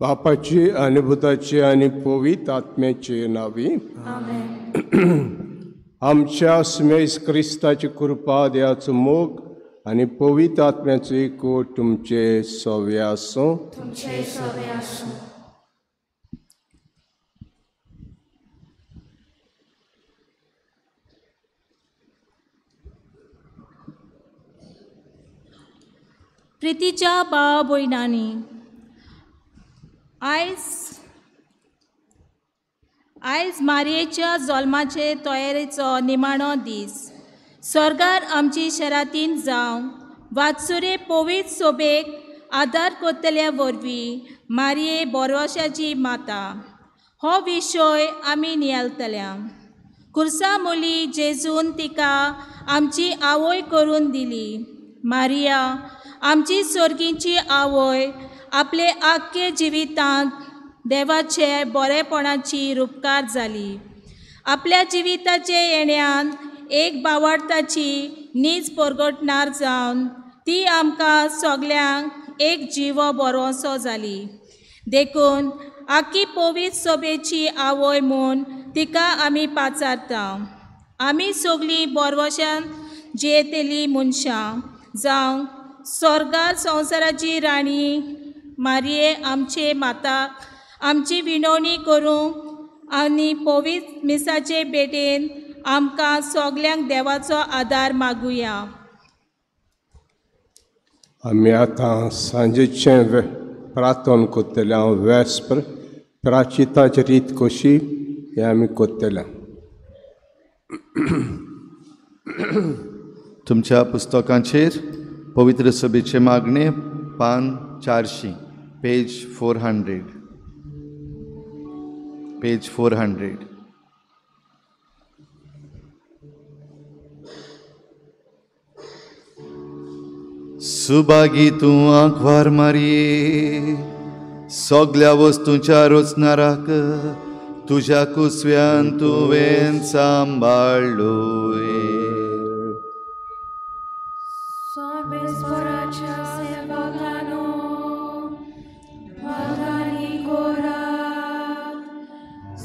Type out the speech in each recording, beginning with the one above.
बापाची आणि भुताची आणि पवित्र आत्म्याचे नावी आमच्या स्मेस क्रिस्ताची कृपा देवाचो मोग आणि पवित्र आत्म्याचो एकवट तुमचे सवे आसूं. प्रितीच्या भाव भयणांनी, आयज मारयेच्या जल्माचे तयारेचो निमाणो दीस. स्वर्गार आमची शरातीन जावं वात्सुरे पवित्र सोबेक आदार करतल्या वरवीं मारये बोरवशाची माता हो विशय आमी नियालतल्या. खुर्सा मुली जेजून तिका आमची आवय करून दिली. मारिया आमची सोर्गीची आवय आपले आख्खे जिवितांत देवाचे बरेपणाची रूपकार जाली. आपल्या जिविताचे येण्यान एक भावार्थाची नीज परगटणार जावन ती आमकां सगल्यांक एक जिवो बरोसो जाली. देखून आख्खी पवित्र सोबेची आवय म्हूण तिका आमी पाचारता. आमी सगलीं बोरवशान जियेतेली मनशां जावं स्वर्गार संवसाराची राणी मारये आमचे माताक आमची विनवणी करूंक आनी पवित्र मिसाचे भेटेन आमकां सगल्यांक देवाचो आदार मागुया. आमी आतां सांजेचें प्रार्थना करतले. वेस्पर प्राचिताची रीत कशी हें आमी करतले. तुमच्या पुस्तकांचेर पवित्र सभेचे मागणे पान 400 पेज 400 पेज 400. सुभागी तूं आंकवार मारये, सगळ्या वस्तूंच्या रचणाराक तुझ्या कुसव्यान तुवें सांबाळलोय. सर्वेस्वराच्या सेवकांनो, वाघानी कोरा,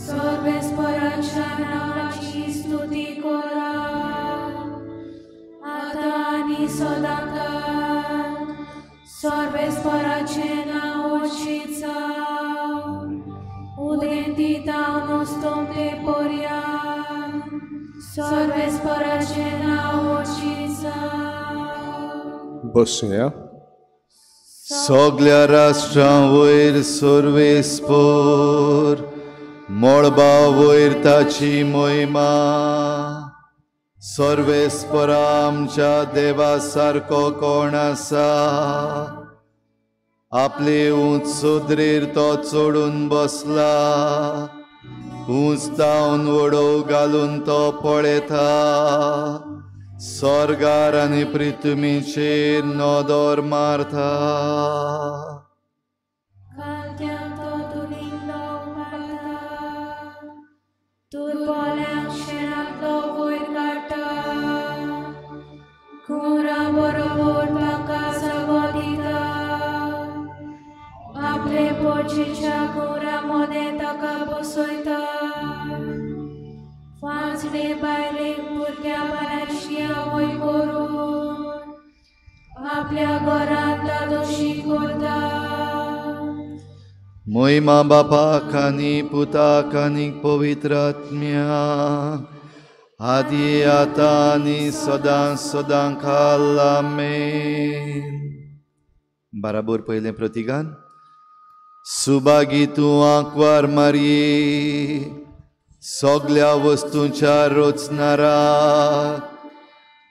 सर्वेस्वराच्या नावाची स्तुती कोरा, आता आनी सदांकाळ सर्वेस्वराचे नाव उच्चीत जावं. उदेंती तावन स्तोमते पर्यंत सर्वेस्वराचे नाव उच्चीत जावं. बसूया. सगळ्या राष्ट्रां वयर सर्वेस्पर, मळबा वयर ताची महिमा. सर्वेस्परा आमच्या देवा सारको कोण आसा. आपले उंच सोदरेर तो चडून बसला. उंच तावन वडो घालून तो पळयता. स्वर्गार आनी पृथ्वीचेर नदर मारता. खालत्यांक तो दुरिंगलो उबारता. दुर्बल्यांक शेणांतलो वयर काडटा. खुरां बरोबर ताका जागो दिता. आपले पोचेच्या खुरां मदें ताका बसयता. वांचडे बायलेक भुरग्या बाराशी आवय करून आपल्या घरांत दादोशी करता. महिमा बापाक आनी पुताक आनी पवित्र आत्म्याक, आदी आतां आनी सदां सदांकाल आमेन. बराबर पयलें प्रतिगान. सुभागी तूं आंकवार मारये, सगळ्या वस्तूंच्या रचणाराक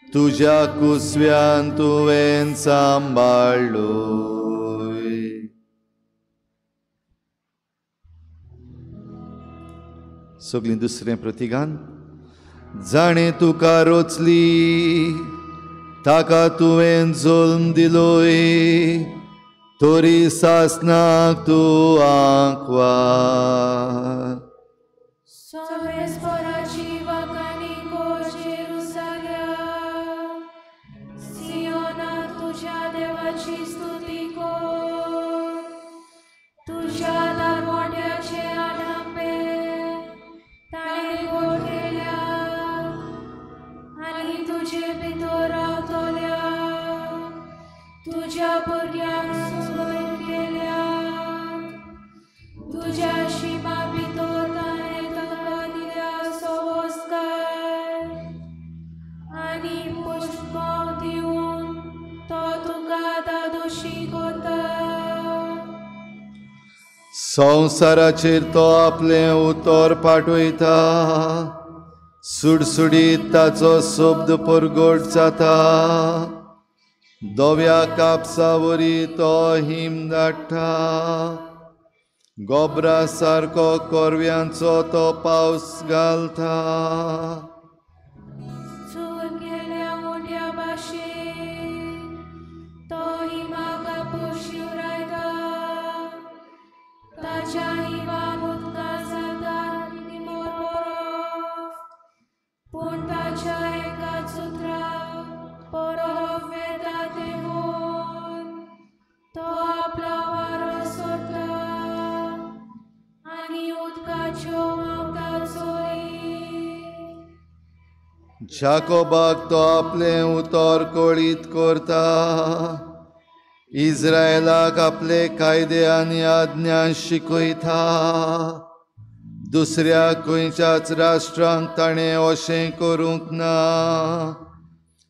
तुझ्या कुसव्यान तुवें सांबाळलोय. सगळीं दुसरें प्रतिगान. जाणें तुका रचली, ताका तुवें जल्म दिलोय, तोरी सासनाक तूं आंकवार. सर्वेस्पराची वाखाणी कर जेरुसाल्या. सियोनात तुझ्या देवाची स्तुती कर. तुझ्या दारवट्याचे आडांबे ताणें गोड केल्यात आनी तुजे भितर रावतल्या. तुझ्या भुरग्यांक सुरय केल्यात. तुझ्या शिमा भितर ताणें ताका दिल्या संस्कार आनी पुष्पां दिवन तो तुका दादोशी करता. संवसाराचेर तो आपलें उतर पाठयता. सुडसुडीत ताचो शब्द परगट जाता. धव्या कापसावरी तो हिम धाडटा. गोबरा सारको कोरव्यांचो तो पावस घालता. चूर केल्या मोठ्या भाशेन तो हिमाक आपूण शिवरायता. ताच्या हिमाक उदकां जातात निमोर बरफ. पूण ताच्या एकाच सुत्राक बरफ वेता देवून तो आपलो वारो सोडटा आनी उदकाच्यो व्हांवता चोरी. जाकोबाक तो आपलें उतर कळीत करता. इस्रायलाक आपले कायदे आनी आज्ञा शिकयता. दुसऱ्या खंयच्याच राष्ट्रांक ताणें अशें करूंक ना.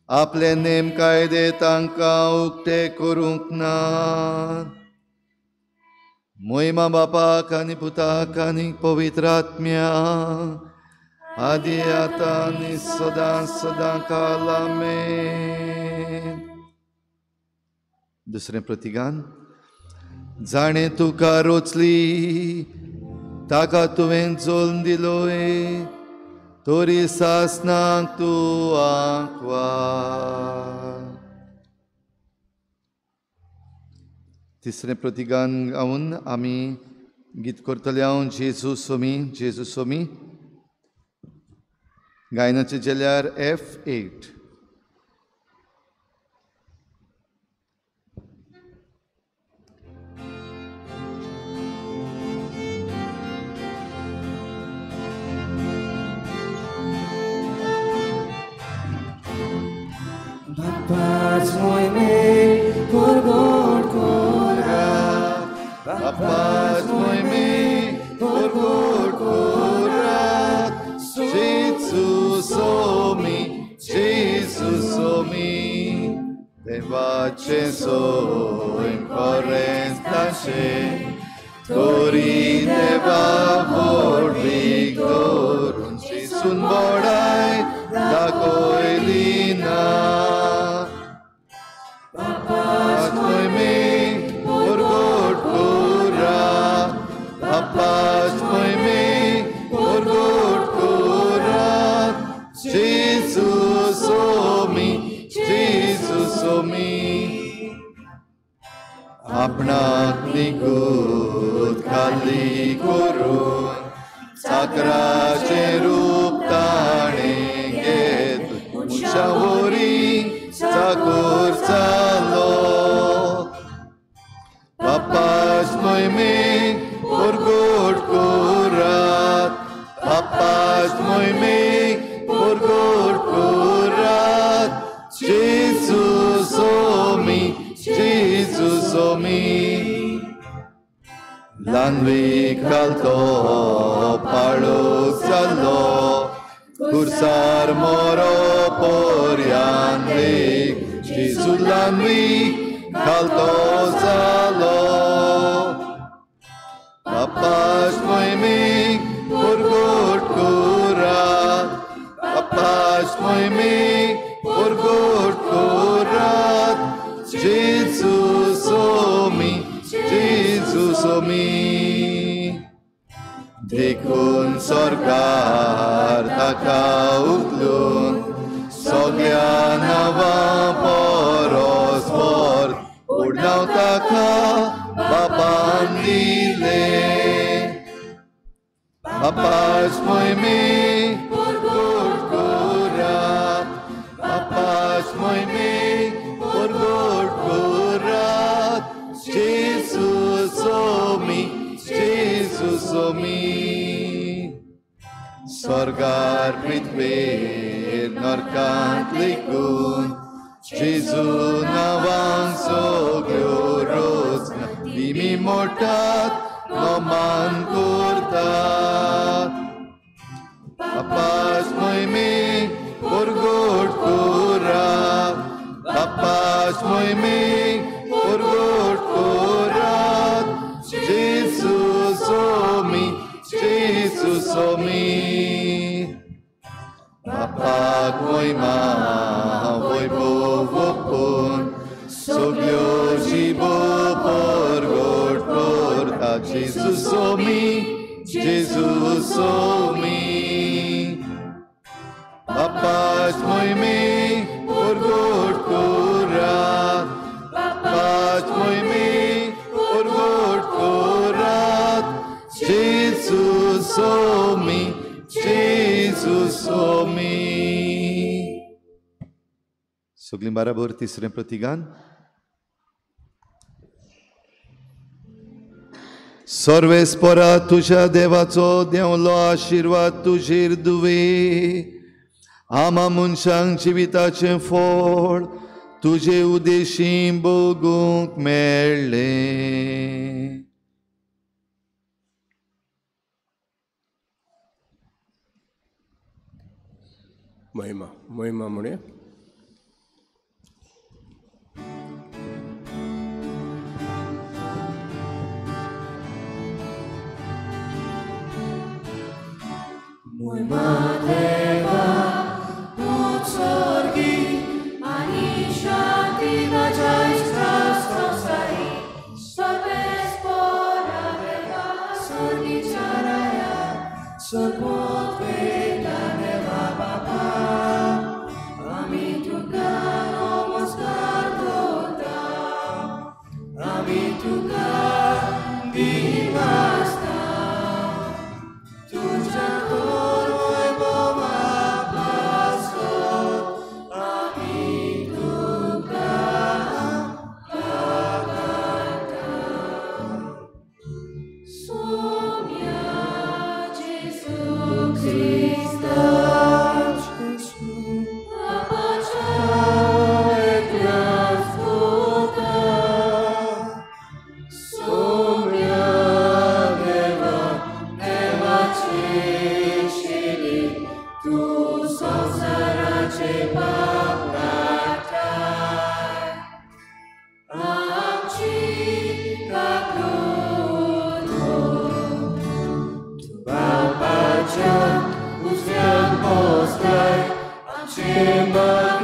आपले नेम कायदे तांकां उक्ते करूंक ना. महिमा बापाक आनी पुताक आनी पवित्र आत्म्याक, आदी आतां आनी सदां सदांकाल आमेन. दुसरें प्रतिगान. जाणें तुका रचली, ताका तुवें जल्म दिलोय, तोरी सासनाक तूं आंकवार. तिसरें प्रतिगान गावन आमी गीत करतले हांव जेजू Somi गायनाचे जेल्यार F8. Paz moime gorgor kora, Paz moime gorgor kora, Jesus somi, Devace so incorrentace, Tori deva vorvigor, Uncisun bodai da coelina. Paz moime gorgor kora, Paz moime gorgor kora, Jesus somi, आपणाक निगूत खाली करून साकराचे रूप ताणें घेत मनशा worry Chakor चालो. Paz moime gorgor korat, Paz moime gorgor korat, Jesus somi, Lanvi kalto palok zalo, Kursar moro porianlik, Jesus lanvi kalto zalo. Paz moime gorgor korat, Paz moime gorgor korat, Jesus somi, Dekun sorgar taka utlun, Soglia nava poros mort, Urnau taka babandile. Paz moime gorgor korat, Paz moime gorgor korat, Jesus somi, Sorgar pritver narkant likun, Jesu navan sogloros, Dimi mortat noman kurtat. Paz moime gorgor korat, Paz moime gorgor korat, Jesus somi, Pag moima voi povopun, Soglio jibo porgor portat, Jesus somi, Paz moime gorgor korat, Paz moime gorgor korat, Jesus somi. सगळीं बराबर तिसरें प्रतिगान. सर्वेस्परा तुझ्या देवाचो देवलो आशिर्वाद तुजेर दुवे, आमा मनशांक जिविताचें फळ तुजे उदेशी भोगूंक मेळ्ळें. महिमा म्हणे Moima Deva, Utsorgi, Anisha, Dina Jaistra, Sosai, Sorvespora, Deva, Sorgi Charaya, Sorpot Veda Deva Baba,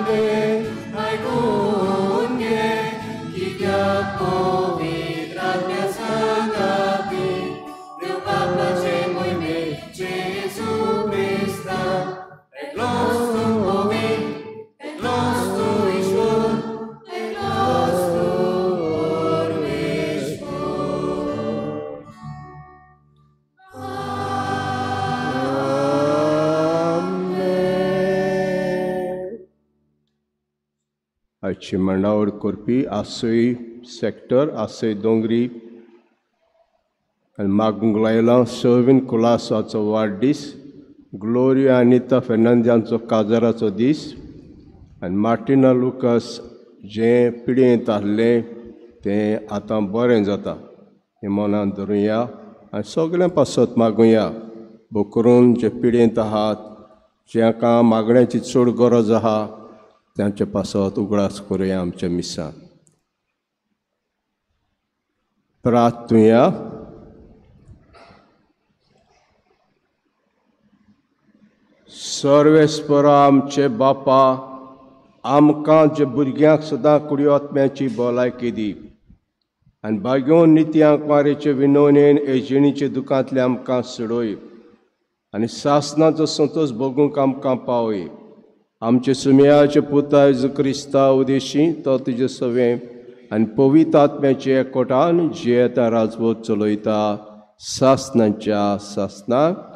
माने ऐकून घे कित्याक पवित्र आत्म्या सांगाती देव बापाचे मोहिमेत जेजू क्रिस्ता एकलोच तूं पवित्र एकलोच तूं ईश्वर एकलोच तूं परमेश्वर आयची मंडावळ करपी आसय सेक्टर आसय दोंगरी आनी मागूंक लायला सर्विन कुलासाचो वाडदीस ग्लोरिया अनिता फेर्नांदांचो काजाराचो दीस आनी मार्टिना लुकास जें पिडयेंत आहलें तें आतां बरें जाता हें मनांत धरुया आनी सगळ्यां पासत मागुया भोव करून जे पिडयेंत आहात जांकां मागण्याची चड गरज आहा त्यांचे पासत उगडास करुया आमच्या मिसांत प्रार्थुया सर्वेस्परा आमचे बापा आमकां जे भुरग्यांक सदां कुडी आत्म्याची भलायकी दी आनी बागेवन नित्यांक मारेचे विनवणेन एजिणीचे दुखांतले आमकां सोडोय आनी सासणाचो संतोश भोगूंक आमकां पावय आमचे सुमयाचे पुता जेजू क्रिस्ता उदेशी तो तुजे सवे आनी पवित्र आत्म्याचे एकवटान जियेता राजवट चलयता सासणांच्या सासणाक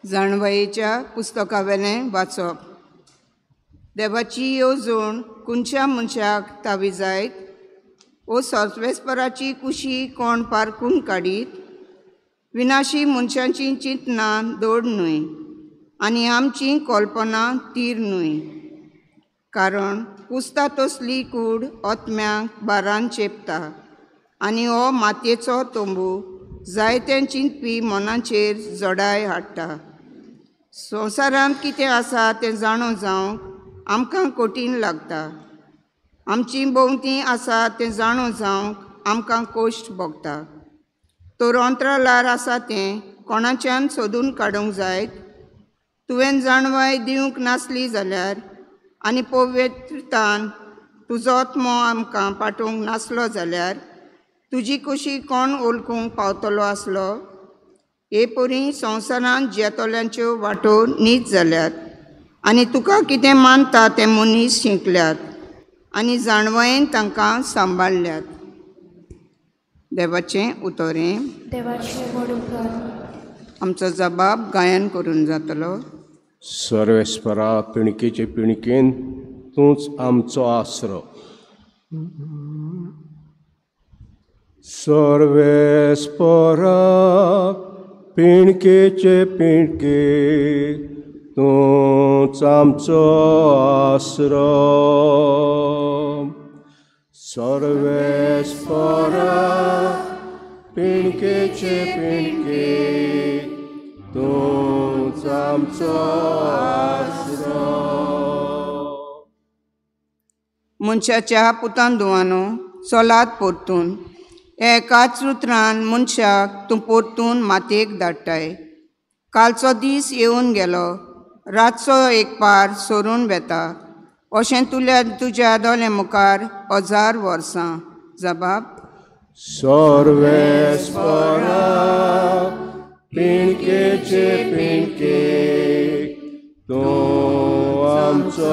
जाणवायेच्या पुस्तकावेलें वाचप देवाची येवजण खंयच्या मनशाक तावी जायत ओ सर्वेस्पराची कुशी कोण पारखून काडीत विनाशी मनशांची चिंतना दड न्हय आनी आमची कल्पना तीर न्हय कारण कुसता तसली कूड आत्म्यांक बारान चेपता आनी हो मातयेचो तोंबू जायते चिंतपी मनाचेर जडाय हाडटा संवसारांत कितें आसा तें जाणो जावंक आमकां कठीण लागता आमची भोंवती आसा तें जाणो जावंक आमकां कोश्ट भोगता तर अंतराळार आसा तें कोणाच्यान सोदून काडूंक जायत तुवें जाणवाय दिवंक नासली जाल्यार आनी पवित्रतान तुजो आत्मो आमकां पाठोवंक नासलो जाल्यार तुजी कुशी कोण ओळखूंक पावतलो आसलो हे परी संवसारांत जेतोल्यांच्यो वाटो नीच जाल्यात आनी तुका कितें मानता तें मनीस शिंकल्यात आनी जाणवायेन तांकां सांबाळल्यात देवाचें उतोरें देवाचे व्हड उपकार आमचो जबाब गायन करून जातलो सर्वेस्परा पिणकेचे पिणकेन तूंच आमचो आसरो सर्वेस्परा पिणकेचे पिणके तूंच आमचो आसरो सर्वेस्परा पिणकेचे पिणके तूंच आमचो आसरो मनशाच्या पुतान दुवानो चलात परतून एकाच उतरान मनशाक तूं परतून मातयेक धाडटाय कालचो दीस येवन गेलो रातचो एक पार सोरून वेता अशें तुज्या दोळे मुखार 1000 वर्सां जबाब सर्वेस्परा पिणकेचे पिणके तूं आमचो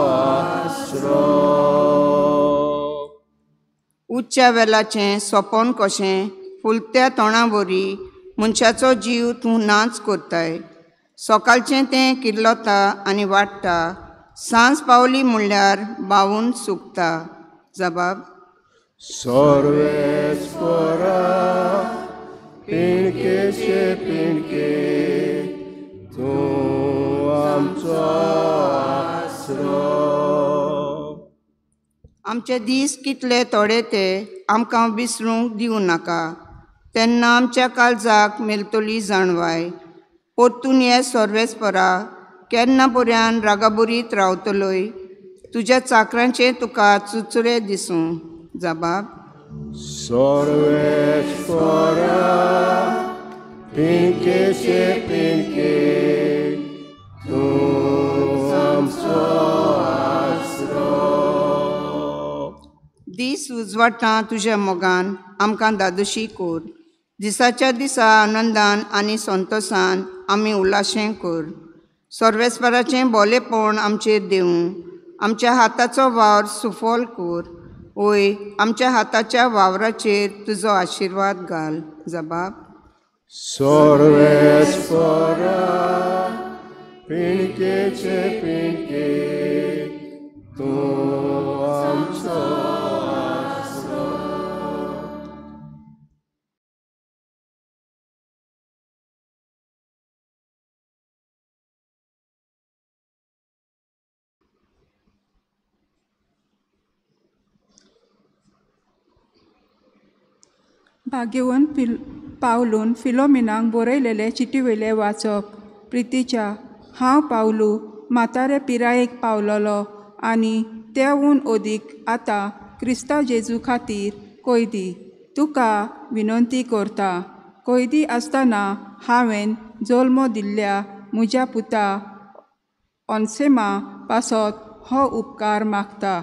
आसरो उच्च्या वेलाचें सोपोन कशें फुलत्या तोंडा वरी मनशाचो जीव तूं नाच करताय सकाळचें तें किर्लोता आनी वाडटा सांज पावली म्हणल्यार बावून सुकता जबाब सर्वेस्परा पिणकेचे पिणके तूं आमचो आसरो आमचे दीस कितले थोडे ते आमकां विसरूंक दिवं नाका तेन्ना आमच्या काळजाक मेलतली जाणवाय परतून हे सर्वेस्परा केन्ना पर्यान रागाबुरीत रावतलोय तुज्या चाकरांचे तुका चुचुरे दिसूं. जबाब. सर्वेस्परा पिंकेचे पिंके तूं आमचो आसरो. दीस उजवाडटा तुज्या मोगान आमकां दादोशी कोर. दिसाच्या दिसा आनंदान आनी संतोषान आमी उल्हासें कर. सर्वेस्पराचें बोलेपण आमचेर देवूं. आमच्या हाताचो वावर सुफोल कर. ओय आमच्या हाताच्या वावराचेर तुजो आशिर्वाद घाल. जबाब. सर्वेस्परा पिंकेचे पिंके तूं आमचो आसरो. भाग्यवन पावलून फिलोमिनाक बरयलेले चिटीवयले वाचप. प्रितीच्या हांव पावलू म्हातारे पिरायेक पावलोलो आनी तेवून ओदीक आतां क्रिस्ता जेजू खातीर कैदी. तुका विनंती करता. कैदी आसतना हांवें जल्म दिल्ल्या म्हज्या पुता ऑन्सेमा पासत हो उपकार मागता.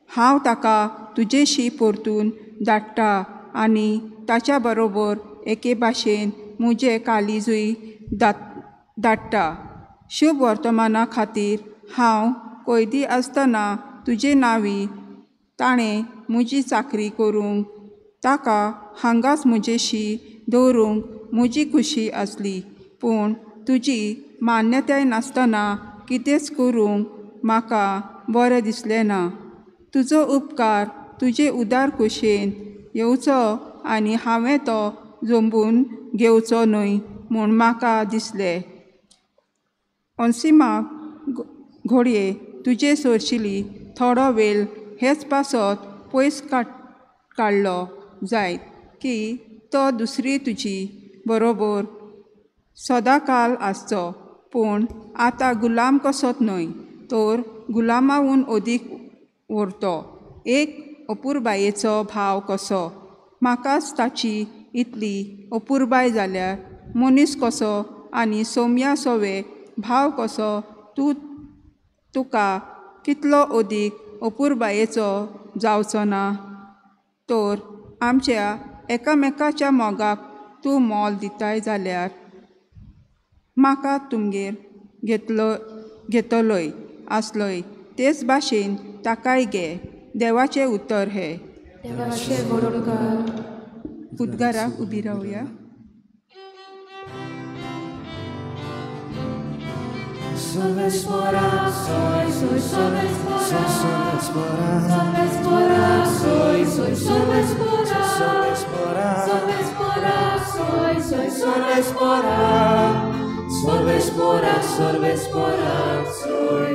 हांव ताका तुजेशी परतून धाडटा आनी ताच्या बरोबर एके भाशेन म्हजें कालिजूय धाडटा. शुभ वर्तमाना खातीर हांव कैदी आसतना तुजे नांवी ताणें म्हजी चाकरी करूंक ताका हांगाच म्हजेशी दवरूंक म्हजी खुशी आसली. पूण तुजी मान्यताय नासतना कितेंच करूंक म्हाका बरें दिसलें ना. तुजो उपकार तुजे उदार कुशेन येवचो आनी हांवें तो जंबून घेवचो न्हय म्हूण म्हाका दिसलें. ऑन्सिमाक घोडये तुजे सोरशिली थोडो वेळ हेच पासत पयस काडलो जायत की तो दुसरी तुजी बरोबर सदांकाल आसचो. पूण आतां गुलाम कसोत न्हय तर गुलामावून ओदीक व्हरतो. एक अपुरबायेचो भाव कसो. म्हाकाच ताची इतली अपुरबाय जाल्यार मनीस कसो आनी सौम्या सोवे भाव कसो तुका कितलो ओदीक अपुरबायेचो जावचो ना. तर आमच्या एकामेकाच्या मोगाक तूं मोल दिताय जाल्यार म्हाका तुमगेर घेतलोय आसलोय तेच भाशेन ताकाय घे. देवाचें उतर हे. उद्गाराक उबी रावया. Solvespora, soy solvespora, solvespora, soy solvespora, solvespora, soy solvespora, solvespora, solvespora, soy.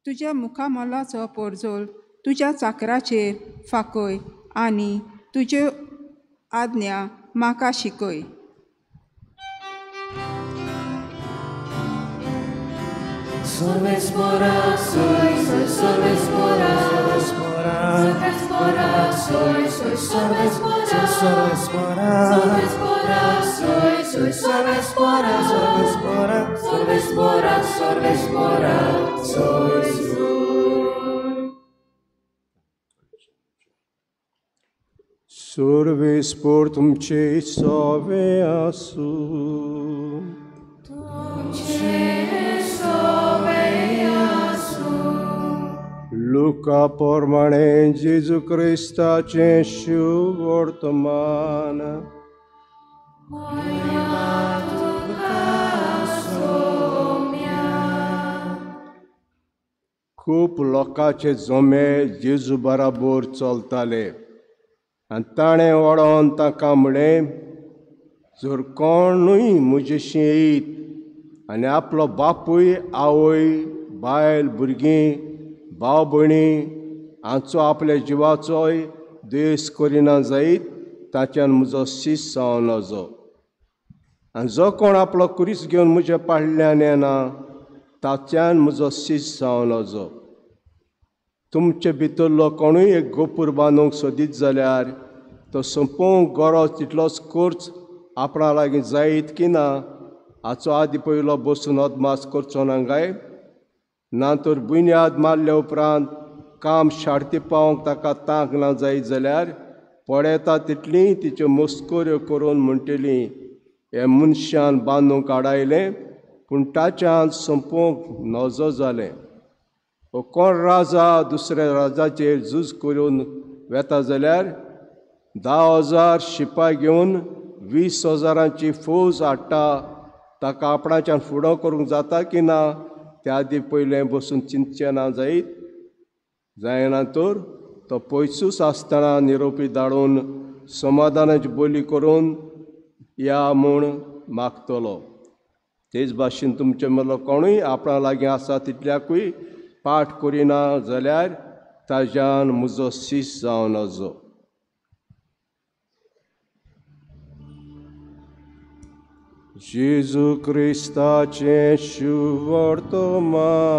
तुज्या मुखामोलाचो पोरजोल तुज्या चाकराचेर फाकय आनी तुज्यो आज्ञा म्हाका शिकय. Solvespora, soy solvespora, solvespora, soy solvespora, solvespora, soy solvespora, solvespora, solvespora, soy. Survespor tumce sove asu. Luca pormane Gesù Cristace शुभ वर्तमान. खूप लोकांचे जमे जेजू बराबर चलताले आनी ताणें वळोन ताका म्हणलें, जर कोणूय म्हजेशी येयत आनी आपलो बापूय आवय बायल भुरगीं भाव भयणी हांचो आपल्या जिवाचोय द्वेश करिना जायत ताच्यान म्हजो शीश जावन नजो. आनी जो कोण आपलो कुरीस घेवन म्हज्या पाळल्यान येना ताच्यान म्हजो शिश्य जावन वचो. तुमचे भितरलो कोणूय एक गोपूर बांदूंक सोदीत जाल्यार तो संपोवंक गरज तितलोच खर्च आपणा लागीं जायत की ना हाचो आदी पयलो बसून अदमास करचो ना काय. ना तर बुन्याद मारल्या उपरांत काम शार्ती पावंक ताका तांक ना जायत जाल्यार पडयता तितली तिच्यो मस्कोऱ्यो करून म्हणटली हे मनशान बांदूंक काडायलें पूण ताच्यान संपोवंक नजो जालें. कोण राजा दुसऱ्या राजाचेर झूज करून वेता जाल्यार 10,000 शिपाय घेवन 20,000ची फौज हाडटा. ताका आपणाच्यान फुडो करूंक जाता की ना त्या आदी पयलें बसून चिंतचें ना जायत. जायना तर तो पयसूच आसतना निरोपी धाडून समाधानाची बोली करून या म्हूण मागतलो. तेच भाशेन तुमचे मदलो कोणूय आपणा लागीं आसा तितल्याकूय पाठ करिना जाल्यार ताच्यान म्हजो शिश्य जावन वचो. जेजू क्रिस्ताचें शुभ वर्तमाने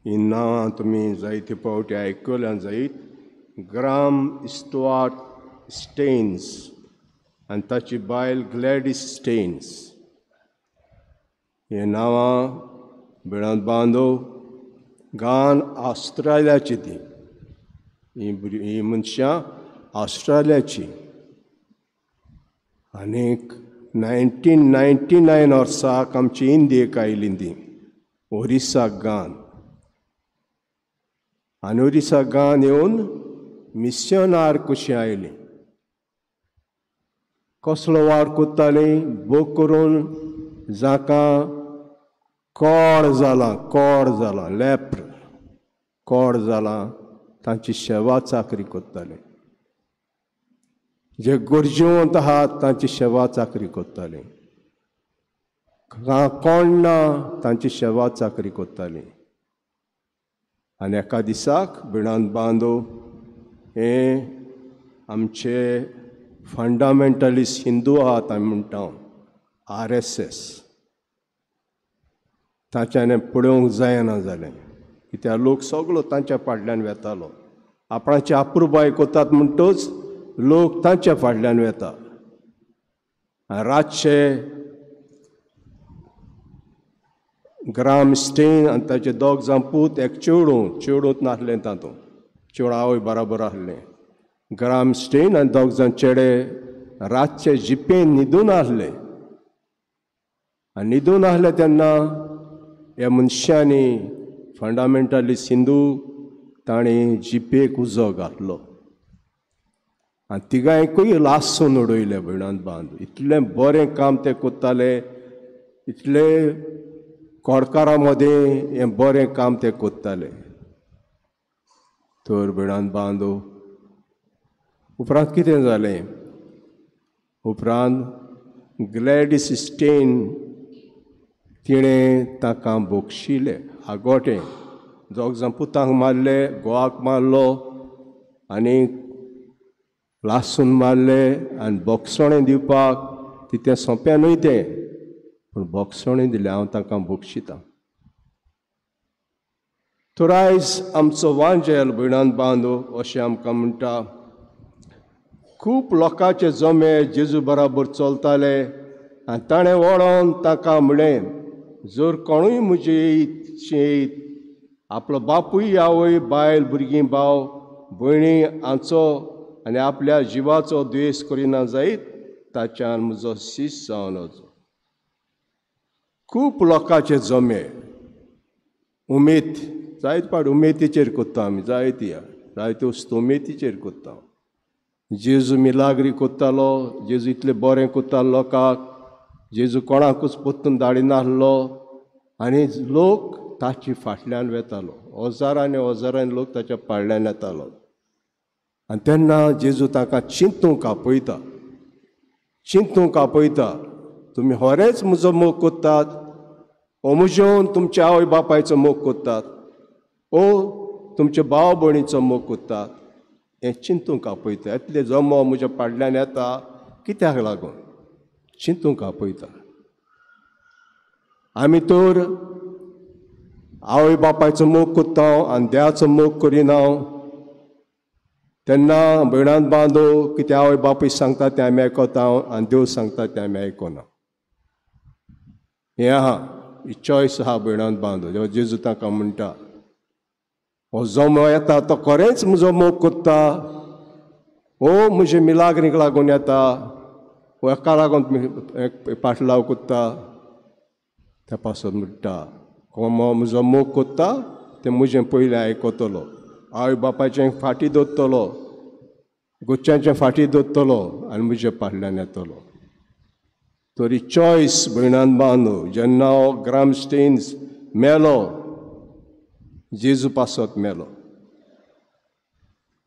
ही नांवां तुमी जायते फावटी आयकल्यां जायत. ग्राम स्टुअर्ट स्टेन्स आनी ताची बायल ग्लॅडीस स्टेन्स. हे नांवां बिळांत बांदव गांवान ऑस्ट्रेलियाची ती. ही मनशां ऑस्ट्रेलियाची. आनीक 1999 वर्साक आमची इंडियेक आयली ती ओरिसा गांवान. आनी ओरिसा गांवान येवन मिशनार कशीं आयलीं. कसलो वार कोत्तालीं बोग करून जाका कोड जाला लेप्र कोड जाला तांची सेवा चाकरी कोत्तालीं. जे गरजेवंत आहात तांची सेवा चाकरी कोत्तालीं. कोण ना तांची सेवा चाकरी कोत्तालीं. आनी एका दिसाक बिणांत बांदव हे आमचे फंडामेंटलिस्ट हिंदू आहात आमी म्हणटा RSS तांच्यानी पळोवंक जायना जालें. कित्याक लोक सगळो तांच्या फाटल्यान वेतालो. आपणाची अप्रुबाय कोतात म्हणटच लोक तांच्या फाटल्यान वेता. रातचे ग्राम स्टेन आनी ताचे दोग जाण पूत एक चेडूत नासलें तातूंत. चेडूय बराबर आसलें. ग्राम स्टेन आनी दोग जाण चेडे रातचे जिपेन न्हिदून आसले. आनी न्हिदून आसले तेन्ना ह्या मनशांनी फंडामेंटलिस्ट हिंदू तांणी जिपेक उजो घातलो आनी तिगांयकूय लासून उडयले भिणांत बांद. इतलें बरें काम ते कोत्ताले. इतले कोडकारा मदें हें बरें काम ते कोत्ताले. तर भिणांत बांदो उपरांत कितें जालें. उपरांत ग्लॅडीस स्टेन तिणें ताका बोगशिलें आगोटें. दोग जाण पुतांक मारले, घोवाक मारलो आनी लासून मारले. आनी बोगसोणें दिवपाक तितें सोंपें न्हय तें पूण बोगसोणें दिलें. हांव ताका बोगशितां. तर आयज आमचो वांजेल भिणांत बांदो अशें आमकां म्हणटा खूब लोकांचे जमे जेजू बराबर चलताले आनी ताणें वळोन ताका म्हणलें जर कोणूय म्हजे आपलो बापूय आवय बायल भुरगीं भाव भयणी हांचो आनी आपल्या जिवाचो द्वेश करिना जायत ताच्यान म्हजो शिश्य जावन वचो. खूब लोकांचे जमे उमेद जायत पाड उमेदीचेर कोत्ता आमी. जायत्यो वस्तू उमेदीचेर कोत्ता. जेजू मिलाग्री कोत्तालो. जेजू इतलें बरें कोत्तालो लोकांक. जेजू कोणाकूच पोत्तून धाडिनासलो आनी लोक ताचे फाटल्यान वेतालो. हजारांनी लोक ताच्या फाटल्यान येतालो. आनी तेन्ना जेजू ताका चिंतूंक आपयता. तुमी खरेंच म्हजो मोग कोत्तात म्हज्यान तुमच्या आवय बापायचो मोग कोत्तात, तुमच्या भाव भयणीचो मोग कोत्तात, हें चिंतूंक आपयता. इतले जमो म्हज्या फाटल्यान येता कित्याक लागून चिंतूंक आपयता. आमी तर आवय बापायचो मोग कोत्ता आनी देवाचो मोग करिना. तेन्ना भयणान बांदो कितें आवय बापूय सांगता तें आमी आयकता आनी देव सांगता तें आमी आयकना. हें आहा, ही चॉयस आहा भयणान बांदो. जेव्हा जेजू ताका म्हणटा हो जमो येता तो खरेंच म्हजो मोग कोत्ता, म्हजे मिलाग्रीक लागून येता, एका लागून पाटलाव कोत्ता, त्या पासून म्हणटा हो म्हजो मोग कोत्ता तें म्हजें पयलें आयकतलो, आवय बापायचें फाटीं दवरतलो, गुच्च्यांचें फाटीं दवरतलो आनी म्हजे फाटल्यान येतलो. तरी चॉयस भयणान बांदो. जेन्ना हो ग्राम स्टेन्स मेलो, जेजू पासत मेलो.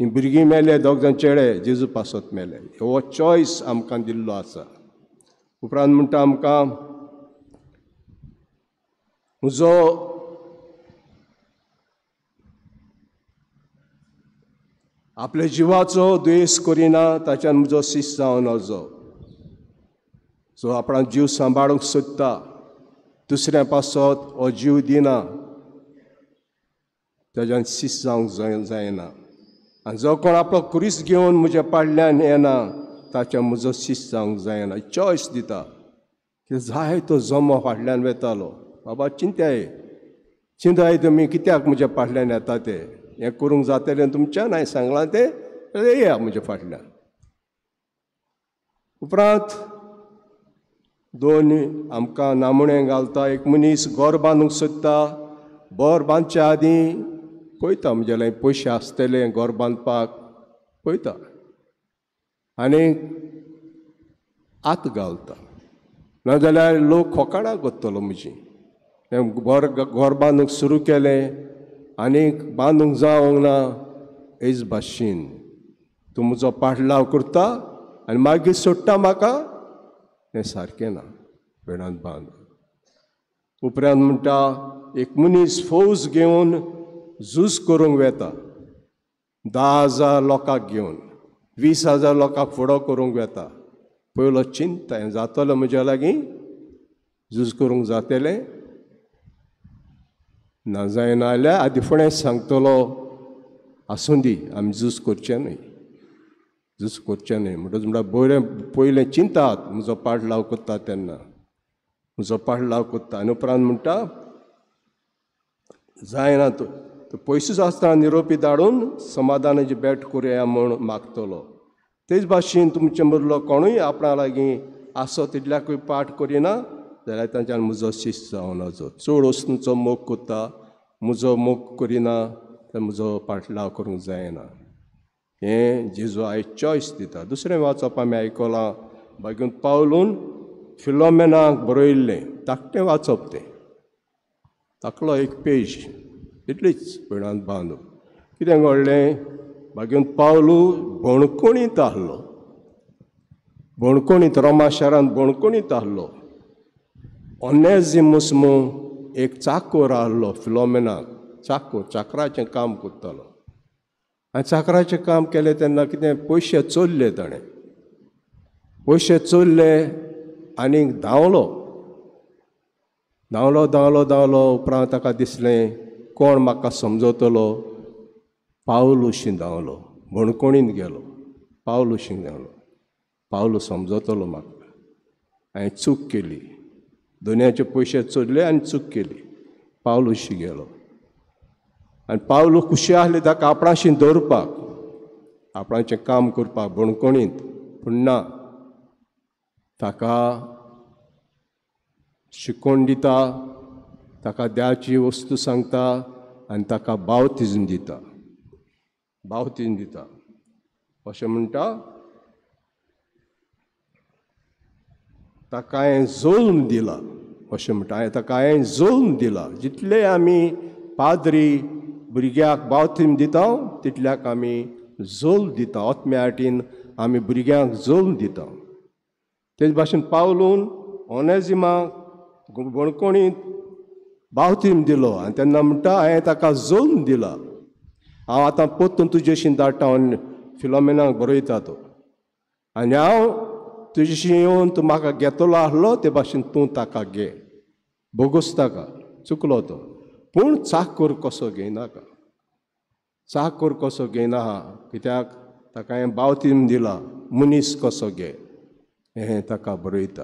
ही भुरगीं मेले, दोग जाण चेडे जेजू पासत मेले. हो चॉयस आमकां दिल्लो आसा. उपरांत म्हणटा आमकां म्हजो आपल्या जिवाचो द्वेस करिना, ताच्यान म्हजो शिस्त जावन वचो. जो आपणा जीव सांबाळूंक सोदता, दुसऱ्या पासत हो जीव दिना, ताच्यान शिस्त जावंक जायना. आनी जो कोण आपलो क्रूस घेवन म्हज्या फाटल्यान येना, ताच्या म्हजो शिस्त जावंक जायना. चॉयस दिता की जाय तो जमो फाटल्यान वेतालो, बाबा चिंताय तुमी कित्याक म्हज्या फाटल्यान येता ते, हें करूंक जातलें तुमच्यान, हांवें सांगलां तें येया म्हज्या फाटल्यान. उपरांत दोन आमकां नामणें घालता. एक मनीस घर बांदूंक सोदता, घर बांदच्या आदीं पळयता म्हगेले पयशे आसतले घर बांदपाक, पळयता आनी आत घालता, नाजाल्यार लोक खोकाणां करतलो म्हजी. घर बांदूंक सुरू केलें आनी बांदूंक जावंक ना, हेच भाशेन तूं म्हजो पाटलाव करता आनी मागीर सोडटा म्हाका, हें सारकें ना. भयणान बांद. उपरांत म्हणटा एक मनीस फौज घेवन झूज करूंक वेता, 10,000 लोकांक घेवन 20,000 लोकांक फुडो करूंक वेता. पयलो चिंता, हें जातलें म्हज्या लागीं, झूज करूंक जातलें ना, जायना जाल्यार आदी फुडें सांगतलो आसूं दी, आमी झूज करचें न्हय, झूज करचें न्हय. म्हणटा पयलें चिंतात म्हजो पाटलाव करता तेन्ना, म्हजो पाटलाव करता. आनी उपरांत म्हणटा जायना तो पयसूच आसतना निरोपी धाडून समाधानाची भेट करुया म्हूण मागतलो. तेच भाशेन तुमचे मदलो कोणूय आपणा लागीं आसो तितल्याकूय पाठ करिना जाल्यार तांच्यान म्हजो शिस्त जावन वचो. चड वस्तूंचो मोग करता, म्हजो मोग करिना तर म्हजो पाटलाव करूंक जायना. हें जेजू आयज चॉयस दिता. दुसरें वाचप आमी आयकलां, भाग्यून पावलून फिलोमेनाक बरयल्लें, धाकटें वाचप तें, धाकलो एक पेज, इतलीच भयणान बांदूं. कितें घडलें, भाग्यून पावलू भोणकुणीत आहलो, भोणकुणीत रोमा शारांत भोणकुणीत आहलो. ओनेजिमस म्हूण एक चाकर आहलो फिलोमेनाक, चाकराचें काम करतालो. आनी चाकराचें काम केलें तेन्ना कितें पयशे चोरले ताणें, पयशे चोरले आनी धांवलो. उपरांत ताका दिसलें कोण म्हाका समजतलो, पावलूशी धांवलो, भोणकुणीन गेलो, पावलूशी धांवलो, पावलू समजतलो म्हाका, हांवें चूक केली, दुनियाचे पयशे चोरले आनी चूक केली. पावलूशी गेलो आनी पावलू खुशी आहली ताका आपणाशी दवरपाक, आपणाचें काम करपाक भोणकुणींत. पूण ना, ताका शिकोवन दिता, ताका देवाची वस्तू सांगता आनी ताका बावतिजम दिता, बावतिजम दिता. अशें म्हणटा ताका हांवें जल्म दिला, अशें म्हणटा ताका हांवें जल्म दिला. जितले आमी पाद्री भुरग्याक बावतिजम दिता तितल्याक आमी जल्म दिता, आत्म्या वाटेन आमी भुरग्यांक जल्म दिता. तेच भाशेन पावलून ओनेजिमाक भोणकुणींत बावतीम दिलो आनी तेन्ना म्हणटा हांवें ताका जल्म दिला. हांव आतां पोत्तून तुजेशी धाडटा आनी फिलोमेनाक बरयता तो. आनी हांव तुजेशी येवन तूं म्हाका घेतलो आहलो ते भाशेन तूं ताका घे. बोगूस ताका चुकलो तो. पूण चाकर कसो घेयनाका. चाकर कसो घेयना कित्याक ताका हांवें बावतीम दिला. मनीस कसो घे हें ताका बरयता.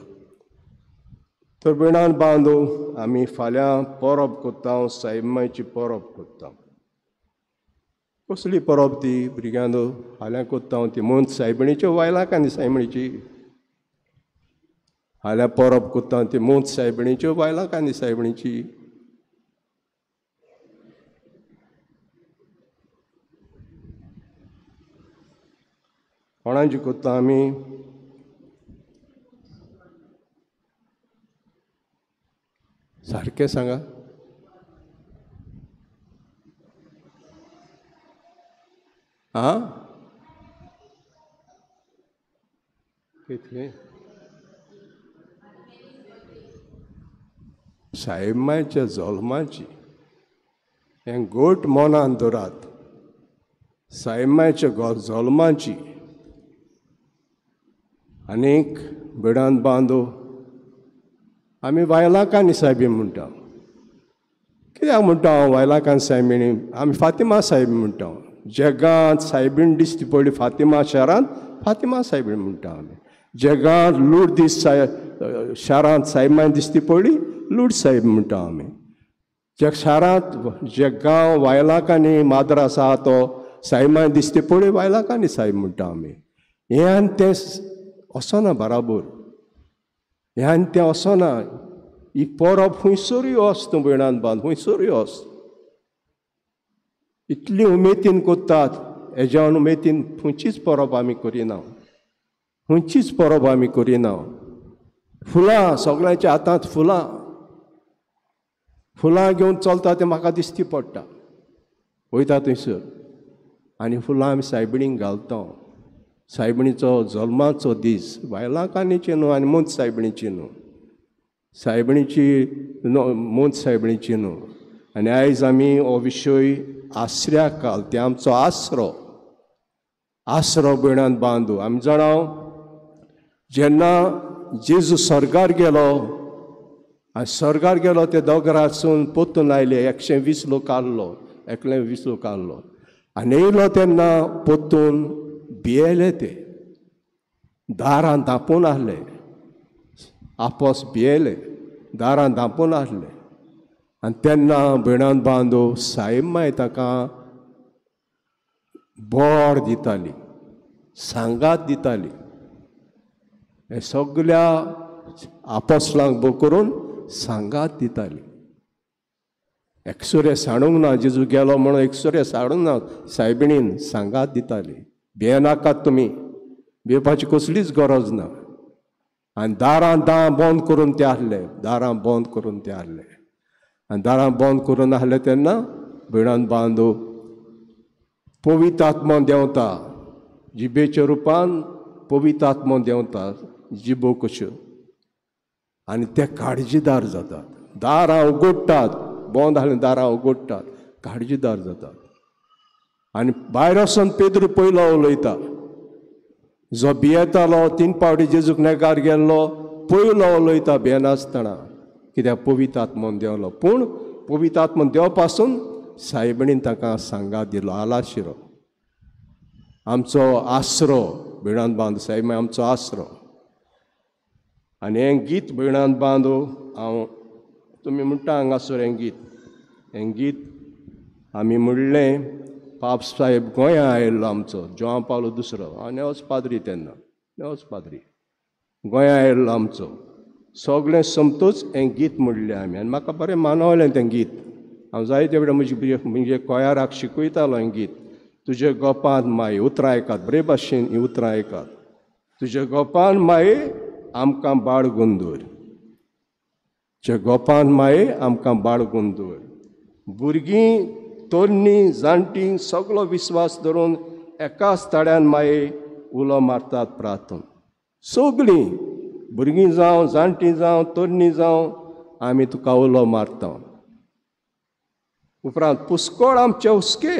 तर भयणान बांदू आमी फाल्यां परब कोत्ता. सायमाची परब कोत्ता. कसली परब ती भुरग्यांनो फाल्यां कोत्ता ती मोंत सायबिणीच्यो वायलाक आनी सायबिणीची. फाल्यां परब कोत्ता ती मोंत सायबिणीच्यो वायलाक आनी सायबिणीची. कोणाची कोत्ता आमी? सारकें सांगा. आं कितले? सायमाच्या जल्माची हें गोट मनान दवरात. सायमाच्या जल्माची. आनीक बिडान बांदू आमी वायलाक आनी सायबी म्हणटा. कित्याक म्हणटा हांव वायलाक आनी सायबिणी? आमी फातिमा सायब म्हणटा. जगांत सायबीण दिसती पडली फातिमा शारांत फातिमा सायबीण म्हणटा आमी. जगांत लूड दीस शारांत सायबीण दिसती पडली लूड सायब म्हणटा आमी. जे शारांत जे गांव वायलाक आनी माद्र आसा तो सायबीण दिसती पडली वायलाक आनी सायब म्हणटा आमी. हें आनी तें वचना बराबर. हें आनी तें वचना. ही परब हुंयसर यो वच तूं भयणान बांद हुंयसर यो वच. इतली उमेदीन कोत्तात. हेज्यान उमेदीन खंयचीच परब आमी करिना. खंयचीच परब आमी करिना. फुलां सगळ्यांच्या हातांत फुलां. फुलां घेवन चलता तें म्हाका दिसती पडटा. वयता थंयसर आनी फुलां आमी सायबिणीक घालता. सायबिणीचो जल्माचो दीस बायलांक आनीची न्हू आनी मोंत सायबिणीची न्हू. सायबिणीची मोंत सायबिणीची न्हू. आनी आयज आमी हो विशय आसऱ्याक घाल. ते आमचो आसरो. आसरो भयणान बांदू. आमी जाणाव जेन्ना जेजू स्वर्गार गेलो आनी स्वर्गार गेलो ते दोगरासून पोत्तून आयले 120 लोक आहलो. 120 लोक आहलो आनी येयलो तेन्ना पोत्तून भियेले ते. दारां धांपून आहले. आपोस भियेले दारां धांपून आहले. आनी तेन्ना भयणान बांदू सायमाय ताका बोर दिताली. सांगात दिताली. हे सगळ्या आपोसलांक बो करून सांगात दिताली. एकसुरे साडूंक ना. जेजू गेलो म्हणून एकसुरे साडूंक ना. सायबिणीन सांगात दिताली. भियेनाकात तुमी. भियेवपाची कसलीच गरज ना. आनी दारां बंद करून ते आहले. दारां बंद करून ते आहले. आनी दारां बंद करून आहले तेन्ना भयणान बांदू पवित्र आत्मा देंवता. जिबेच्या रुपान पवित्र आत्मा देंवता. जिबो कश्यो आनी ते काळजीदार जातात. दारां उगडटात. बंद आहले दारां उगडटात. काळजीदार जातात. आनी भायर वचून पेद्रू पयलो उलयता. जो भियेतालो 3 फावटी जेजूक नेगार गेल्लो पयलो उलयता भियेनासतना. कित्याक पवित्र आत्मन देंवलो. पूण पवित्र आत्मन देव पासून सायबिणीन ताका सांगात दिलो. आलाशिरो आमचो आसरो भयणान बांदू. सायब आमचो आसरो. आनी हें गीत भयणान बांदू हांव तुमी म्हणटा हांगासर हें गीत आमी म्हणलें. पाप साहेब गोंयां आयिल्लो आमचो जोआं पावलो दुसरो. हांव नेवोच पाद्री तेन्ना. नेवोच पाद्री गोंयां आयिल्लो आमचो. सगळें समतूच हें गीत म्हणलें आमी. आनी म्हाका बरें मानवलें तें गीत. हांव जायते वेळा म्हणजे कोयाराक शिकयतालो हें गीत. तुजे गोपांत माये उतरां आयकात. बरे भाशेन हीं उतरां आयकात. तुजे गोपांत माये आमकां बाळगून दवर. तुजे गोपांत माये आमकां बाळगून दवर. भुरगीं तरणी जाणटीं सगळो विस्वास धरून एकाच तड्यान माये उलो मारतात प्रार्थून. सगळीं भुरगीं जावं जाणटीं जावं तरणी जावं आमी तुका उलो मारता. उपरांत पुस्कोळ आमचे हुस्के,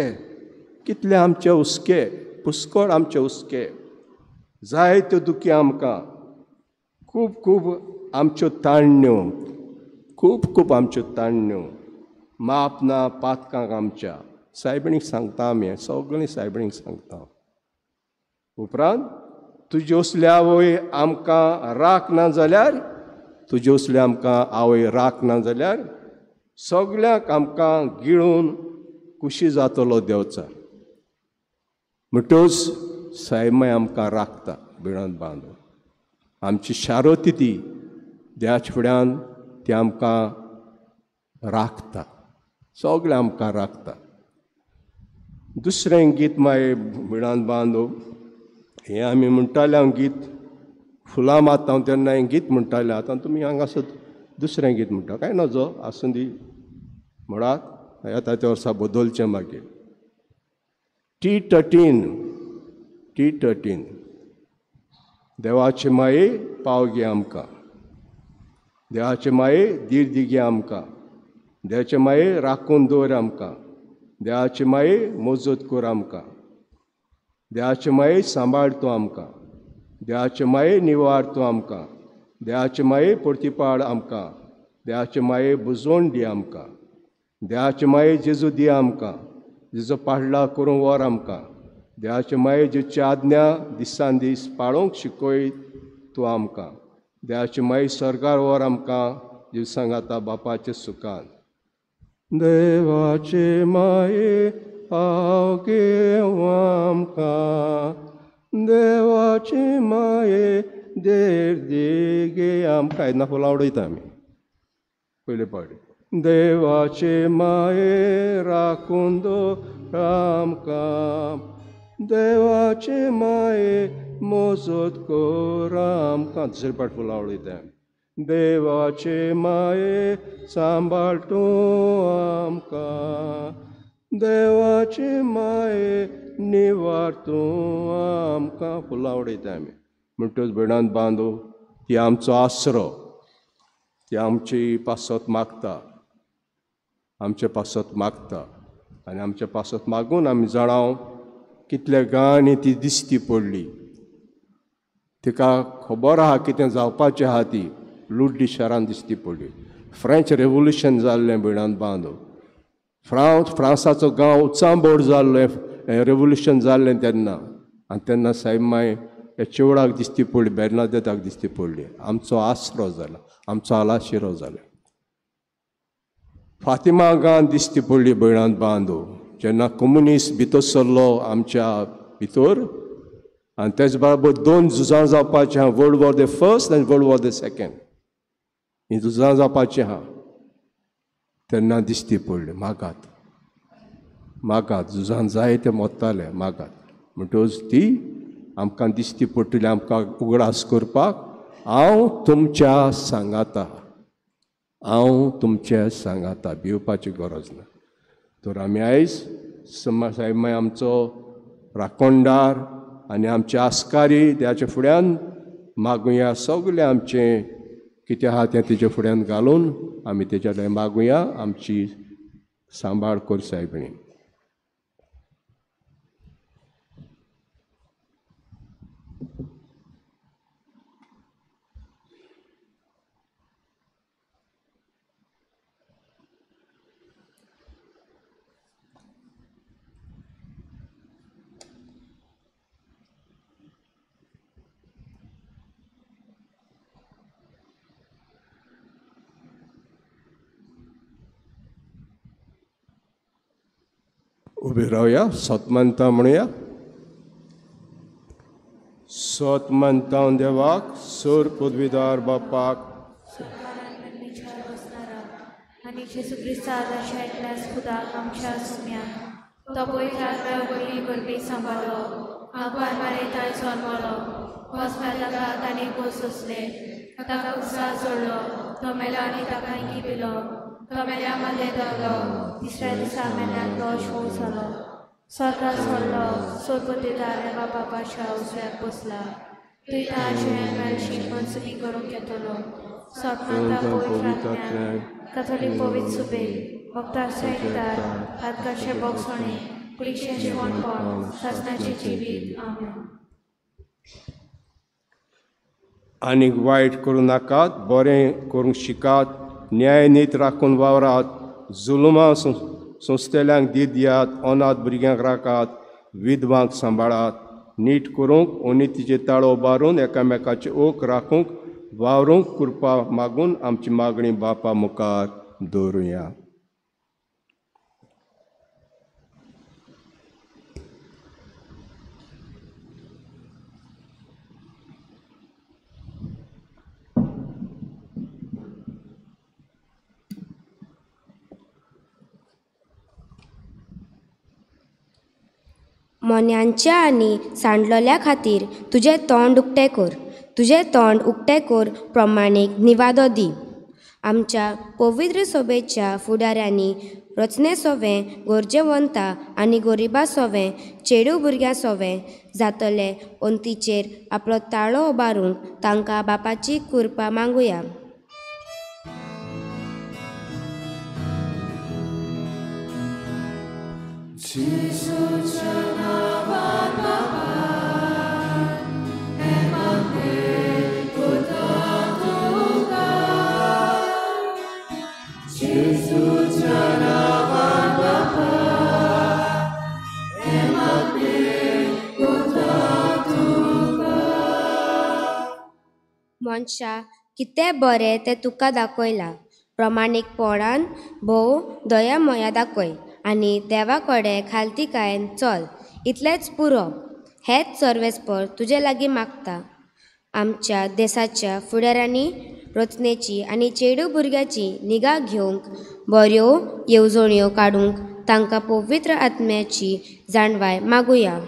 कितले आमचे हुस्के, पुस्कोळ आमचे हुस्के, जायत्यो दुखी आमकां, खूब खूब आमच्यो ताण्ण्यो, खूब आमच्यो ताण्ण्यो, माप ना पातकांक आमच्या. सायबिणीक सांगता आमी, सगळीं सायबिणीक सांगता. उपरांत तुजे असले आवय आमकां राख ना जाल्यार, तुजे असले आमकां आवय राख ना जाल्यार सगळ्यांक आमकां गिळून कुशी जातलो देंवचार. म्हणटच सायमाय आमकां राखता बिळांत बांदून. आमची शारोती ती देवाचे फुड्यान ती आमकां राखता, सगळें आमकां राखता. दुसरें गीत माय बिळांत बांदू, हें आमी म्हणटाले हांव गीत फुलां मातां तेन्ना हें गीत म्हणटालें. आतां तुमी हांगासर दुसरें गीत म्हणटा काय नजो आसूं दी म्हणात, येता त्या वर्सा बदलचें मागीर. T13 देवाचे माये पाव गे आमकां, देवाचे माये दीर दिगे आमकां, देवाचे माये राखून दवर आमकां, देवाचे माये मजत कर आमकां, देवाचे माये सांबाळ तूं आमकां, देवाचे माये निवार तूं आमकां, देवाचे माये परतीपाड आमकां, देवाचे माये बुजोवन दी आमकां, देवाचे माये जेजू दी आमकां, जेजो पाडला करूं वर आमकां, देवाचे माये जेची आज्ञा दिसान दीस पाळोवंक शिकय तूं आमकां, देवाचे माये सर्गार वर आमकां, जीव सांगाता बापाचे सुखान. देवाचे माये पाव गे आमकां, देवाचे माये देर दिगे आमकां. येदना फुलां उडयता आमी पयले पावटी. देवाचे माये राखून दवर आमकां, देवाचे माये मजत कर आमकां. दुसरे पाट फुलां उडयता. देवाचे माये सांबाळ तूं आमकां, देवाचे माये निवार तूं आमकां. फुलां उडयता आमी. म्हणटच बिडांत बांदू ती आमचो आसरो, ती आमची पासत मागता, आमचे पासत मागता. आनी आमचे पासत मागून आमी जाणाव कितले गाणी ती दिश्टी पडली. तिका खबर आहा कितें जावपाचें आहा. ती लुड्डी शारान दिश्टी पडली. फ्रेंच रेवोल्युशन जाल्लें बिडांत बांदू. फ्रांसाचो गांव उचांबोड जाल्लें रेवोल्युशन जाल्लें तेन्ना. आनी तेन्ना सायमाय हे चेवडाक दिश्टी पडली, बेर्नादेताक दिश्टी पडली. आमचो आसरो जाला, आमचो आलाशिरो जालो. फातिमा गांव दिश्टी पडली बिडांत बांदू. जेन्ना कम्युनिस्ट भितर सरलो आमच्या भितर, आनी तेच बरोबर दोन झुजां जावपाचीं आहा, वर्ल्ड वॉर द फर्स्ट आनी वर्ल्ड वॉर द सेकंड. हीं झुजां जावपाचीं आहा तेन्ना दिश्टी पडली. मागात झुजान जायते मोत्ताले मागात. म्हणटच ती आमकां दिश्टी पडटली आमकां उगडास करपाक. हांव तुमच्या सांगाता, हांव तुमच्या सांगाता, भिवपाची गरज ना. तर आमी आयज सायमाय आमचो राखणदार आनी आमचे आस्कारी देवाच्या फुड्यान मागुया. सगळें आमचें कितें आहा तें तेजे फुड्यान घालून आमी तेच्या कडेन मागुया. आमची सांबाळ कर सायबिणी. उबे रावया. सतमंता म्हणुया. सतमंतां देवाक, सोर पदवीदार बापाक, आनी जेजू क्रिस्ता आदारच्या एकल्याच खुदाक आमच्या सुम्याक तो पयल्या बळी करपी सांबाळलो. आगवार मारयताय जल्मलो, हॉस्पिटला ताणें कोस सोंसले, ताका उसार जोडलो, तो मेलो आनी ताका इंगी पिलो. तो मेल्या मदले दवरलो, तिसऱ्या दिसा मेल्यान तो शोव जालो. स्वर्गाक सोडलो, सोरपतीदार बापाच्या उजव्याक बसला. थंय ताजें मेळशीक मनसुबी करूंक येतलो. सतमंता पवित्रात्म्यान, कॅथोलीक पवित्र सुबेक, वक्ता सैतार हातकाशे बोगसणे कुडीचे जिवनपण सजनाचे जिवीत आमेन. आनीक वायट करूं नाकात, बरें करूंक शिकात, न्याय नीत राखून वावरात, जुलुमां संस्थेल्यांक दीत दियात, अनाथ भुरग्यांक राखात, विधवांक सांबाळात, नीट करूंक अनितीचे ताळो उबारून एकामेकाचे ओक राखूंक वावरूंक कृपा मागून आमची मागणी बापा मुखार दवरुया. मोन्यांच्या आनी सांडलोल्या खातीर तुजें तोंड उक्तें कर, तुजें तोंड उक्तें कर प्रमाणीक निवादो दी. आमच्या पवित्र सभेच्या फुडाऱ्यांनी रचने सोवें गरजेवंतां आनी गरिबां सोवें चेडूं भुरग्यां सोवें जातले अंतीचेर आपलो ताळो उबारूंक तांकां बापाची कृपा मागुया. मनशा कितें बरें तें तुका दाखयलां, प्रमाणीकपणान भोव दया मोया दाखय आनी देवा कडेन खालतीकायेन चल, इतलेंच पुरो. हेच सर्वेस्पर तुजे लागीं मागता. आमच्या देशाच्या फुडाऱ्यांनी रचनेची आनी चेडूं भुरग्याची निगा घेवंक बऱ्यो येवजण्यो काडूंक तांकां पवित्र आत्म्याची जाणवाय मागुया.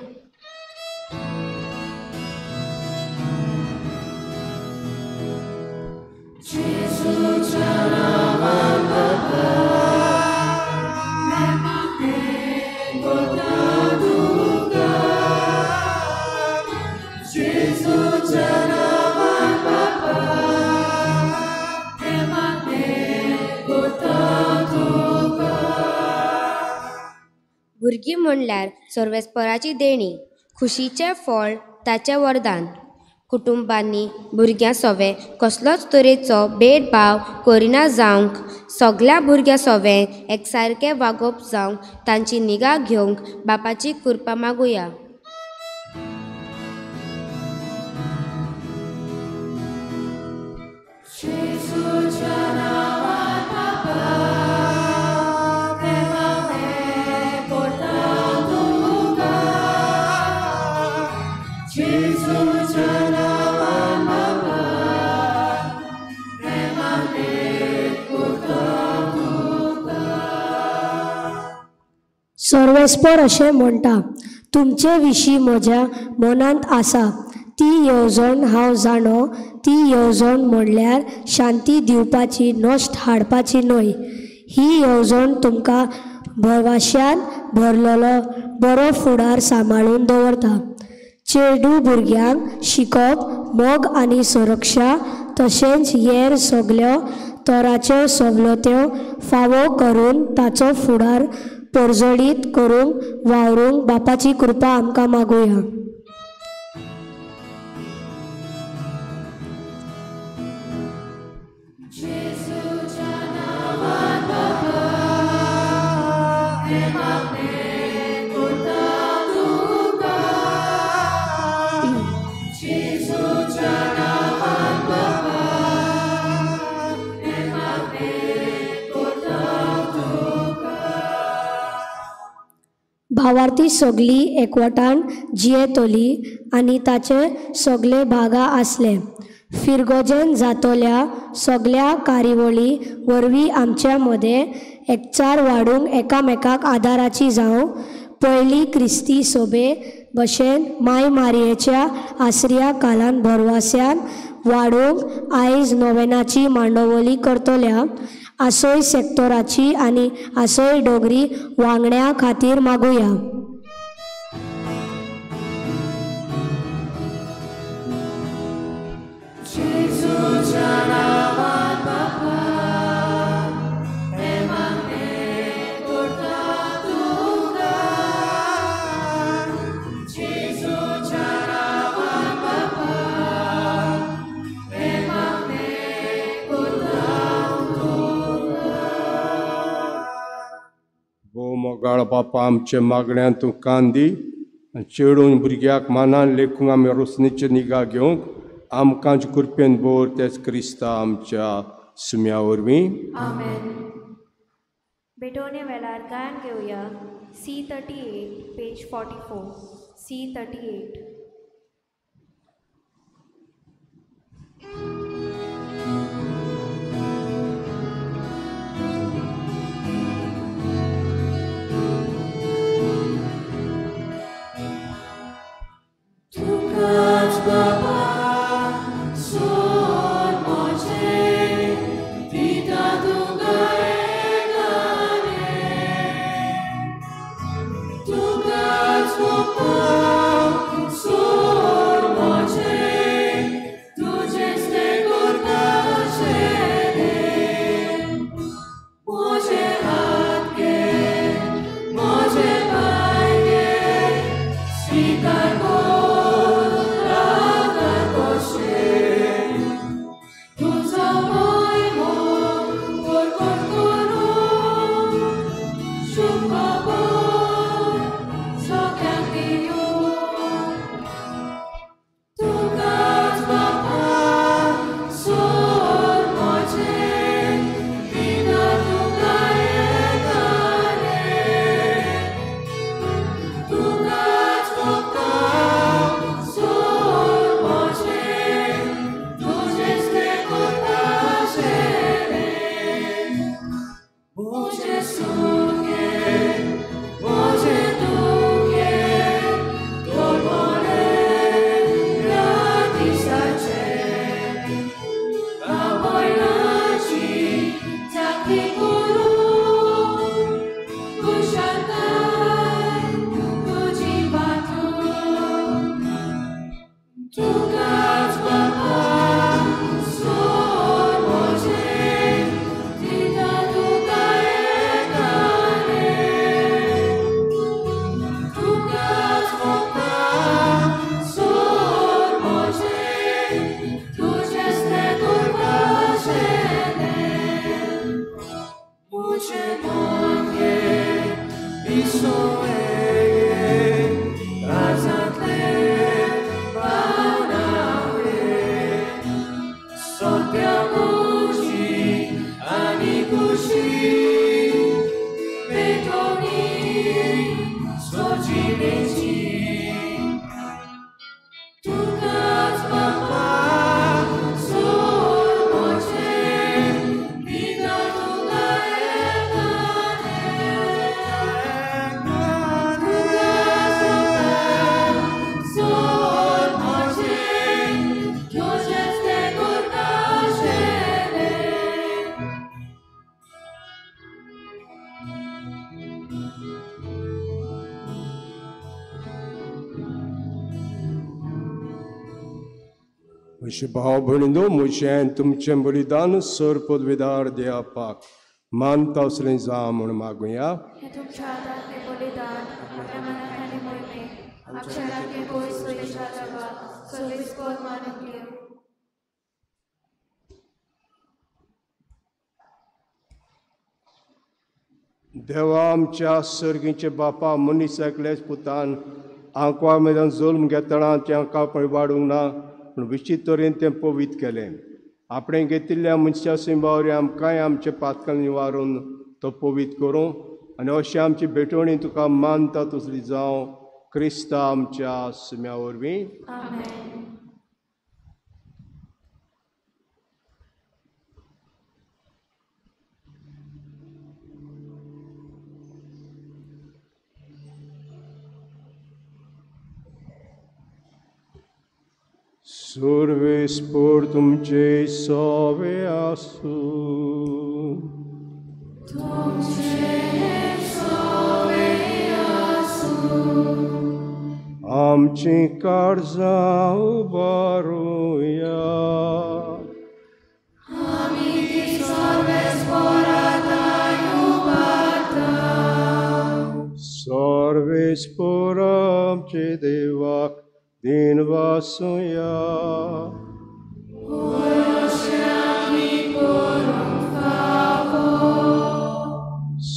भुरगीं म्हणल्यार सर्वेस्पराची देणी, खुशीचें फळ ताचें वरदान. कुटुंबांनी भुरग्यां सोवें कसलोच तरेचो भेदभाव करिना जावंक, सगल्या भुरग्यां सोवें एकसारकें वागप जावंक तांची निगा घेवंक बापाची कृपा मागुया. सर्वेस्पर अशें म्हणटा, तुमचे विशीं म्हज्या मनांत आसा ती येवजण हांव जाणो. ती येवजण म्हणल्यार शांती दिवपाची, नश्ट हाडपाची न्हय. ही येवजण तुमकां भरवशान भरलेलो बरो फुडार सांबाळून दवरता. चेडूं भुरग्यांक शिकप, मोग आनी सुरक्षा, तशेंच हेर सगल्यो तराच्यो सवलत्यो फावो करून ताचो फुडार परजळीत करूंक वावरूंक बापाची कृपा आमकां मागुया. भावार्थी सगळीं एकवटान जियेतली आनी ताचे सगळे भागा आसले. फिरगोजेन जातोल्या सगळ्या कार्यावळी वरवीं आमच्या मदें एकचार वाडूंक एकामेकाक आदाराची जावं. पयली क्रिस्ती सोबे भशेन माय मारयेच्या आसऱ्या कालान भरवस्यान वाडूंक आयज नोवेनाची मांडोवली करतल्या. आसोय सेक्टराची आनी आसोय डोगरी वांगड्या खातीर मागुया. Jesu's काळ बापा आमचे मागण्या तूं कान दी चेडून भुरग्याक मानान लेखूंक आमी रोसणीचे निगा घेवंक आमकांच कृपेन बोर तेच क्रिस्ता आमच्या सुम्या वरवीं. आमेन. बेटोने वेळार गायन घेवया C38 पेज 44 C38. म्हजे भाव भयणीनो, म्हजें तुमचें बलिदान सर पदवीदार देवापाक मानता असलें जा म्हूण मागुया. हे तुमच्या आदाराचें बलिदान आपल्या मनात आनी मोहिमेक आमच्या लागीं पयस पयसच्या जगात सविस्कर मानून घेव. देवा आमच्या सर्गीचे बापा मनीस एकलेच पुतान आंकवा मेदान जल्म घेतना तें आंकां वाडूंक ना पूण विचित्र तरेन तें पवित केलें. आपणें घेतिल्ल्या मनशा सिंबावरी आमकांय आमचे पातकां निवारून तो पवित करूं आनी अशें आमची भेटवणी तुका मानता तसली जावं क्रिस्ता आमच्या सुम्या वरवीं. आमेन. सर्वेस्पर तुमचे सवे आसूं. आमची काळजां उबारुया. सर्वेस्पर आमचे देवाक दिन वासुया.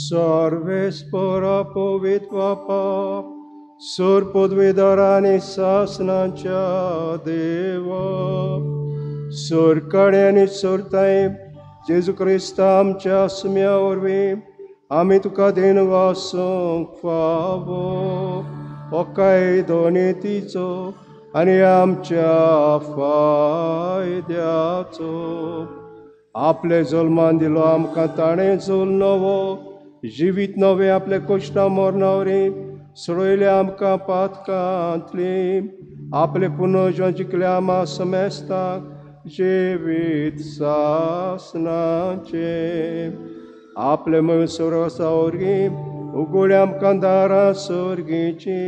सर्वेस्परा पवित्र बापा सुर पदवीधरांनी शासनाच्या देवा सोरकडे आनी सोरताय जेजू क्रिस्त आमच्या सुम्या वरवीं आमी तुका देन वासूंक फावो ओकाय दोनेतीचो आनी आमच्या फायद्याचो आपले जल्मान दिलो आमकां ताणें जोल नवो जिवीत नवें आपले कश्टां मरणावरी सोडयले आमकां पातकांतली आपले पुनर्जन जिखले आमा समेस्ताक जिवीत सासनाचे आपले मसोरसा वरवीं उगोडे आमकां दारां सर्गेची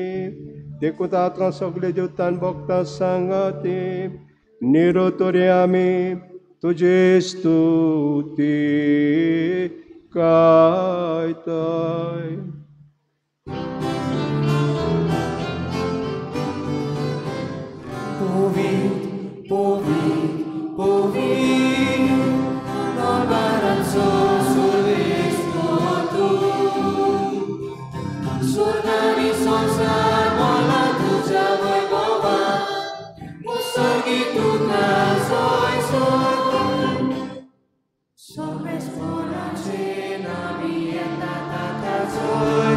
देखून आतां सगळे देवतान भक्तां सांगाती निरोतोरी आमी तुजे स्तुती गायताय. Povit, povit, povit, Norbaranzo survisto tu, Surgani संसार मला तुझ्या वैभवा, मुसर्गी तुका सोय सोड, सर्वेस्पराचे नामी येता ताका सोय,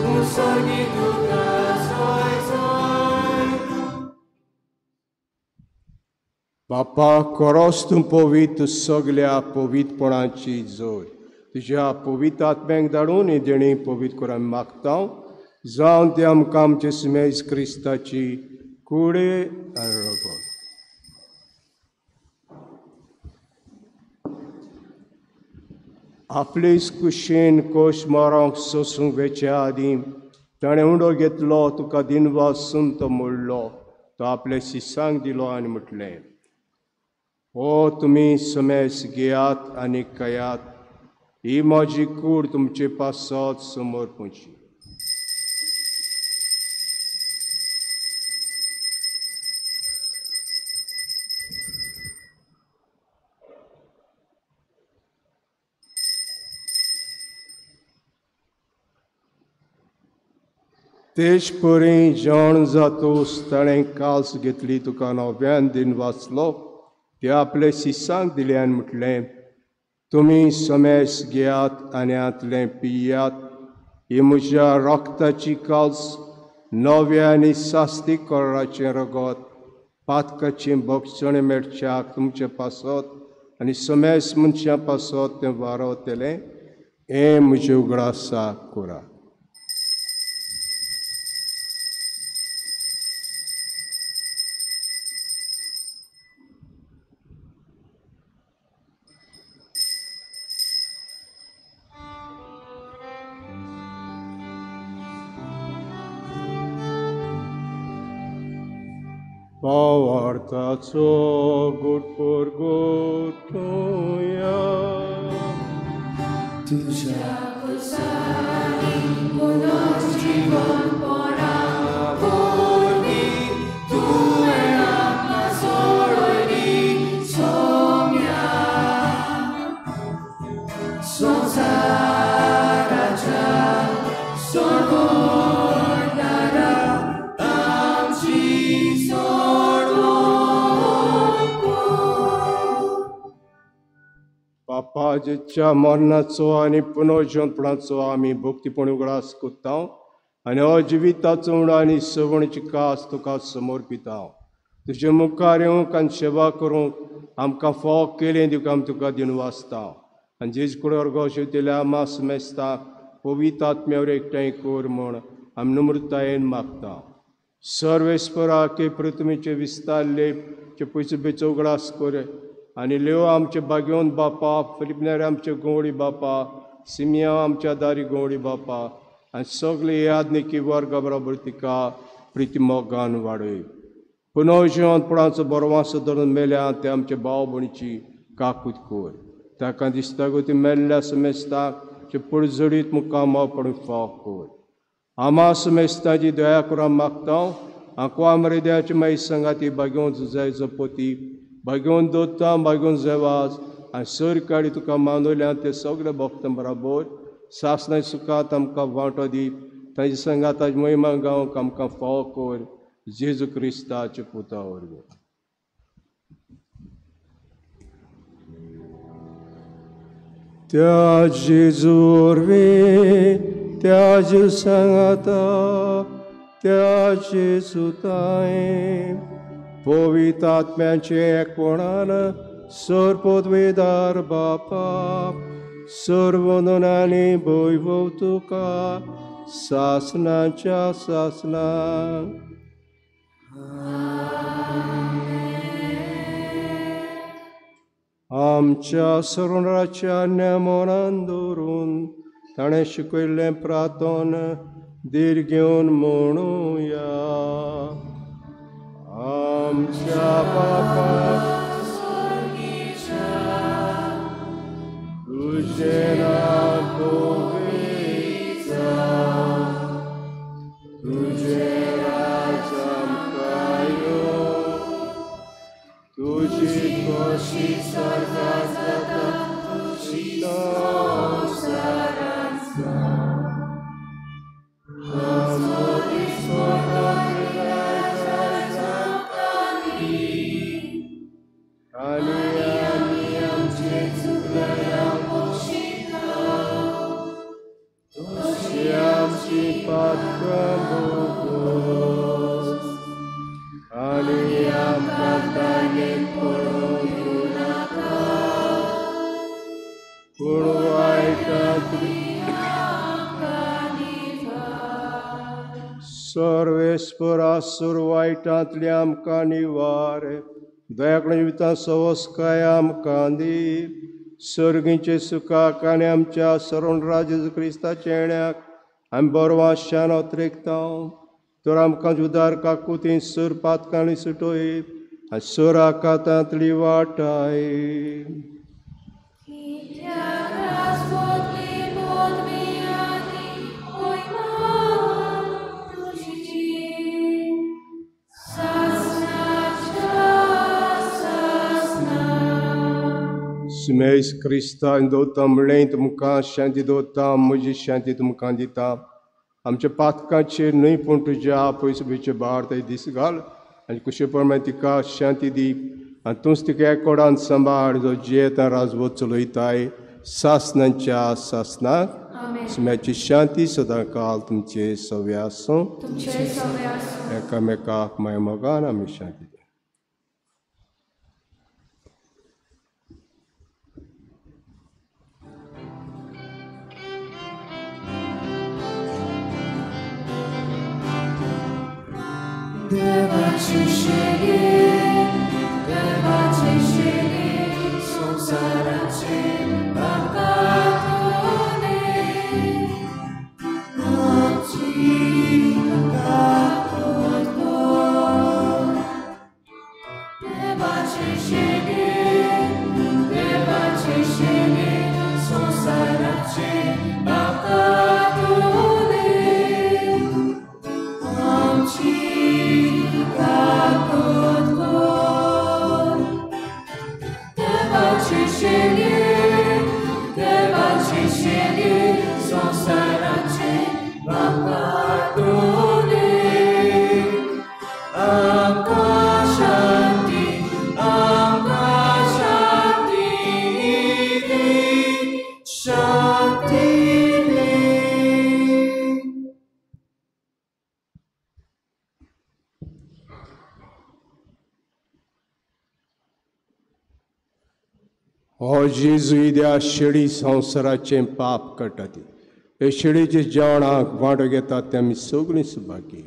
मुसर्गी तुका सोय सोय. बापा खरोच तूं पवित्र सगळ्या पवित्रपणाची जोड तुज्या पवित्र आत्म्याक धाडून ही देणी पवित्र करून मागता जावन ते आमकां आमचे सुमेज क्रिस्ताची कुडे आनी रगत. आपलीच कुशीन कोश मारूंक सोसूंक वेच्या आदीं ताणें उंडो घेतलो तुका दिनवासून तो मोडलो तो आपल्या शिसांक दिलो आनी म्हटलें हो तुमी समेस घेयात आनी कयात ही म्हजी कूड तुमचे पासत समोर पोची. तेज परी जेवण जातूस ताणें काल्स घेतली तुका नव्यान दिन वाचलो ते आपले शिसांक दिले आनी म्हटलें तुमी समेस घेयात आनी आतलें पियात ही म्हज्या रक्ताची काल्स नव्या आनी सास्तीक कराचें रगत पातकाचें भक्षण मेळच्याक तुमचे पासत आनी समेस मनशां पासत तें वारवतलें हें म्हजे उगडासा कोरा. Pavartaco gut por gotuja. Tuža kusani punos život pora vorni tu enakna sorojni somja. Sonsaraja sorvodara amci बापाच्या मरणाचो आनी पुनर्जन्मपणाचो आमी भक्तीपण उगडास कोत्ता आनी अजिविताचो उणो आनी सवणीची कास तुका समर्पिता. तुजे मुखार येवंक आनी सेवा करूंक आमकां फोग केलें दिवंक आमी तुका दिन वाचता आनी जेज कुडे वर्ग शिवतेल्या आमा समेस्ता पवित्र आत्म्यावर एकठांय कर म्हूण आमी नम्रतायेन मागता. सर्वेस्परा के पृथ्वीचे विस्तारले चे पयसुबेचो उगडास कर आनी लेव आमचे भाग्यवंत बापा फिलिपनार आमचे गोवळी बापा सिमिया आमच्या दारी गोवळी बापा आनी सगळे यादनिकी वर्गा बरोबर तिका प्रिती मोगान वाडय. पुनर्जन्मपणाचो बरो वासो धरून मेल्या ते आमचे भाव भयणीची काकूत कर. ताका दिसता गो ती मेल्ल्या समेस्ताक चे पडझडीत मुखार पडूंक फाव कर. आमा समेस्ताची दया करून मागता आंकवामरे देवाची माई संगाती भाग्यवंत जुजायचो पोती भाग्यवंत दोत्ता भाग्यवंत जेवाज आनी सर काडी तुका मानवल्या ते सगळे भक्तां बरोबर सासनाच्या सुखांत आमकां वांटो दी तांच्या संगाताची महिमा गावंक आमकां फावो कर जेजू क्रिस्ताच्या पुता वरवीं. त्या जेजू वरवीं त्या जेजू सांगाता त्या जेजू ताय पवित्र आत्म्याचे एकवणान सर्पोद्वेदार बापा सर्वनोनांनी भयभव तुका सासनाच्या सासनाक. आमच्या सरोवराच्या नेमोनान दवरून ताणें शिकयल्लें प्रार्थन धीर घेवन म्हणुया. आमच्या बापा तुजें नांव पवित्र जावं, तुजें राज आमकां येवं, तुजी खोशी स्वर्गांत जाता तशी संवसारांत जावं. आमचो दिसवो आनी आमी आमचे चुकलेल्या तशी आमची पातकां भोगोस आनी आमकां ताणें पडोवंक दिनाका पूण वायटांतली सर्वेस्परा वायटांतली आमकां निवार. दयाकडेन जिवितां सवस्काय आमकां दी. सर्गीचे सुखाक आनी आमच्या सरोन राजेजू क्रिस्ताच्या येण्याक आमी बरवां शान त्रेकतां. तर आमकां उदार काकुतीन सर पातकांनी सुटोय आनी सर आकांतांतली वाटाय. सुमेश क्रिस्तान दवरता म्हणलें तुमकां शांती दवरता म्हजी शांती तुमकां दिता. आमच्या पातकांचेर न्हय पूण तुज्या पयसुबेचे भार थंय दीस घाल आनी कुशे प्रमाणे तिका शांती दी आनी तूंच तिका एकोडान सांबाळ जो जियेता राजवत चलयताय सासनांच्या सासनाक. सुम्याची शांती सदां काल तुमचे सव्य आसूं. एकामेकाक माय मोगान आमी शांती दी. देवाचे शेळे संसाराचे आकातोने आमची काकूत कर. देवाचे शेळे संसाराचे आकातोने आमची हो जेजू इद्या शेळी संवसाराचें पाप काडटा ती. हे शेळीचे जेवणाक वांटो घेतात ते आमी सगळीं सुभागी.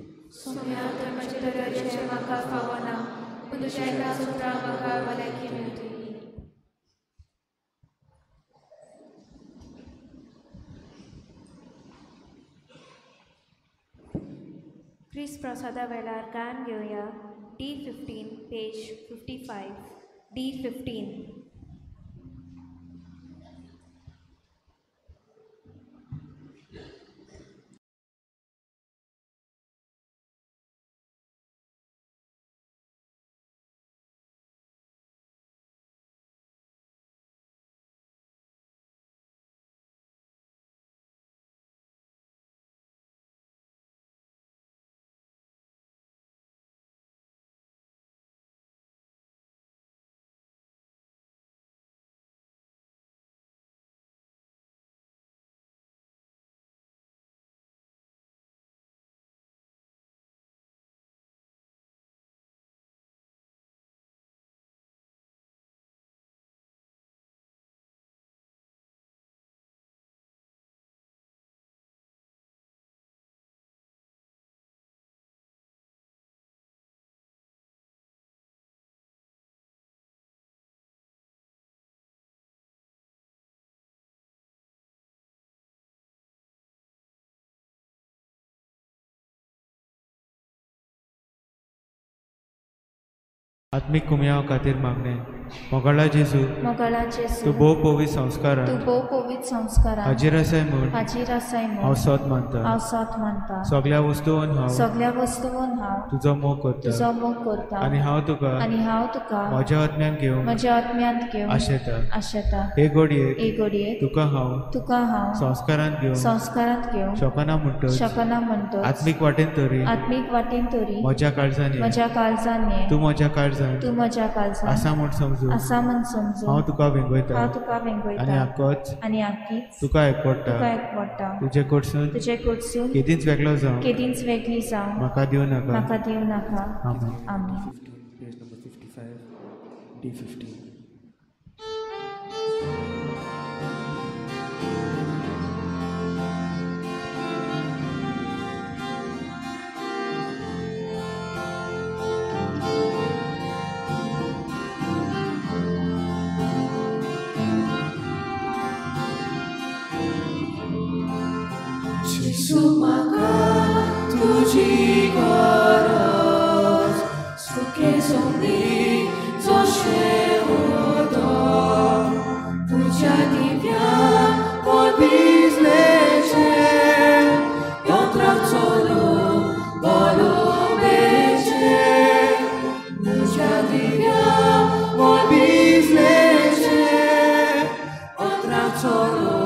क्रिस प्रसादा वेळार गान घेवया. D15 page 55 D15. आत्मिक कुमयाव खातीर मागणे मोगाळा जेजू मोगाळा जेजू तूं भोव पवित संस्कारां तूं भोव पवित संस्कारां हाजीर आसाय म्हूण हांव सत मानता हांव सत मानता सगळ्या वस्तूंन हांव तुजो मोग करता आनी हांव तुका म्हज्या आत्म्यान घेवन आशेता हे घडये तुका हांव संस्कारांत घेवन शकना म्हणटच आत्मीक वाटेन तरी म्हज्या काळजांनी तूं म्हज्या काळजांत आसा म्हूण समजू हांव तुका वेंगयता आनी आक्कोच तुका एकवडटा तुजे कडसून केदींच वेगळो जावं म्हाका दिवं नाका आमेन. Page number 55, D15. Jesu maka tuji goroz suke somni zosheodo tuja divya podbizleche jątra colu bolo beche tuja divya podbizleche jątra colu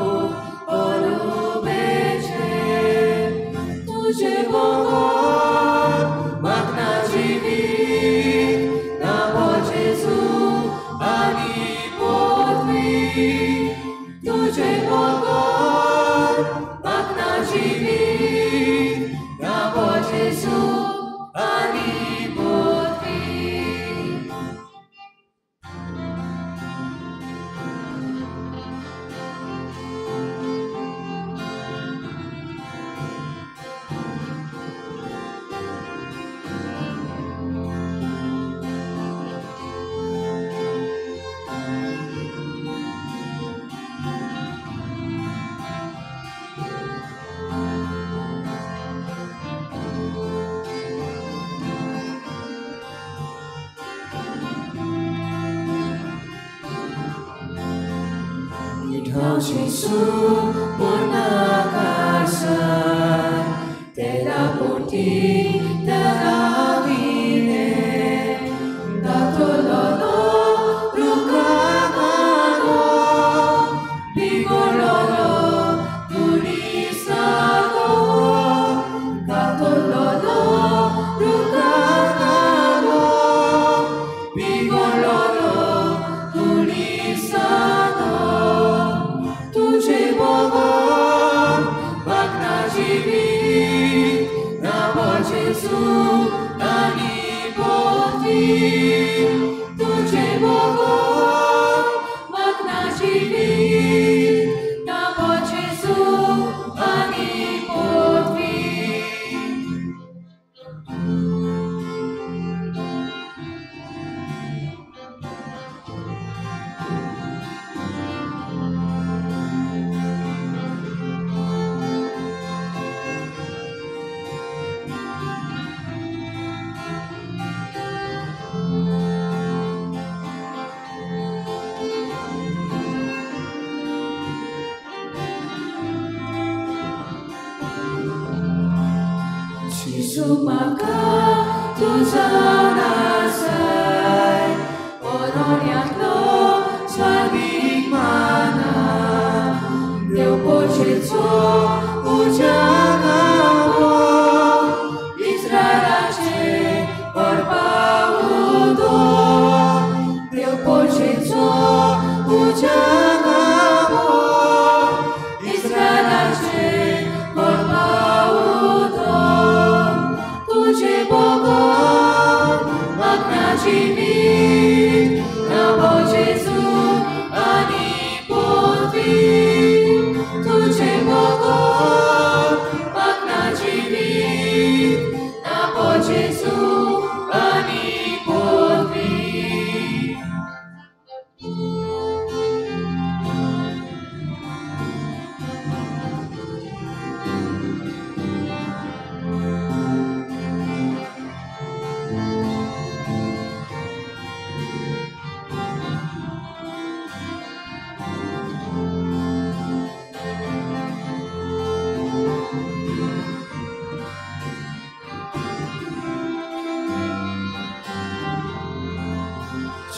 तुझे बघून मागना जीवित नामो जेजू आणि पृथ्वी तुझे बघून मागना जीवित नामो जेजू आणि पृथ्वी Jesu monakasan tela poti teravine katololo rukamano bigololo turisano katololo rukamano bigololo turisano तुझे बघून मागना जीवित नामो जेजू आणि पृथ्वी तुझे बघून मागना जीवित नामो जेजू आणि पृथ्वी Jesu maka tuza nasai oroniatlo swadik mana Deu pocheco ujagamo Israelache orpaudo Deu pocheco ujagamo Israelache orpaudo तुझे बघून मागना जीवित नामो जेजू आणि पृथ्वी तुझे बघून मागना जीवित नामो जेजू आणि पृथ्वी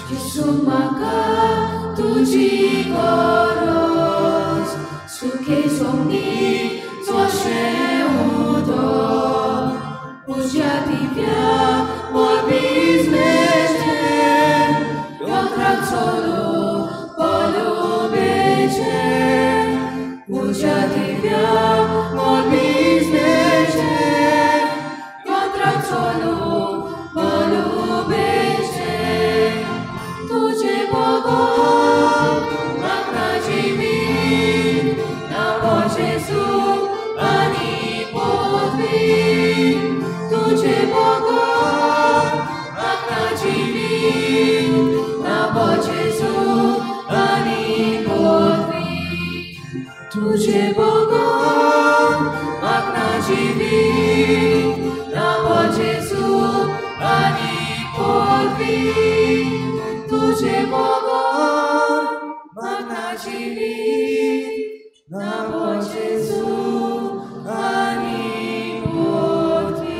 Jesu म्हाका तुजी गरज सुखे सोंगी जशें उदक तुज्या दिव्या मोरबीज मेळचें दोतराक चलो पलुबेचें तुज्या दिव्या मोरबीज मेळचें दोतराक चलो पलुबेचें तुझे बघून म्हाका जिवीत नावो जेजू आनी पदवी तुझे बघून म्हाका जिवीत नावो जेजू आनी पदवी तुझे बघून म्हाका जिवीत नावो जेजू आनी पदवी तुझे बघून म्हाका जिवीत नावो जेजू आनी पदवी.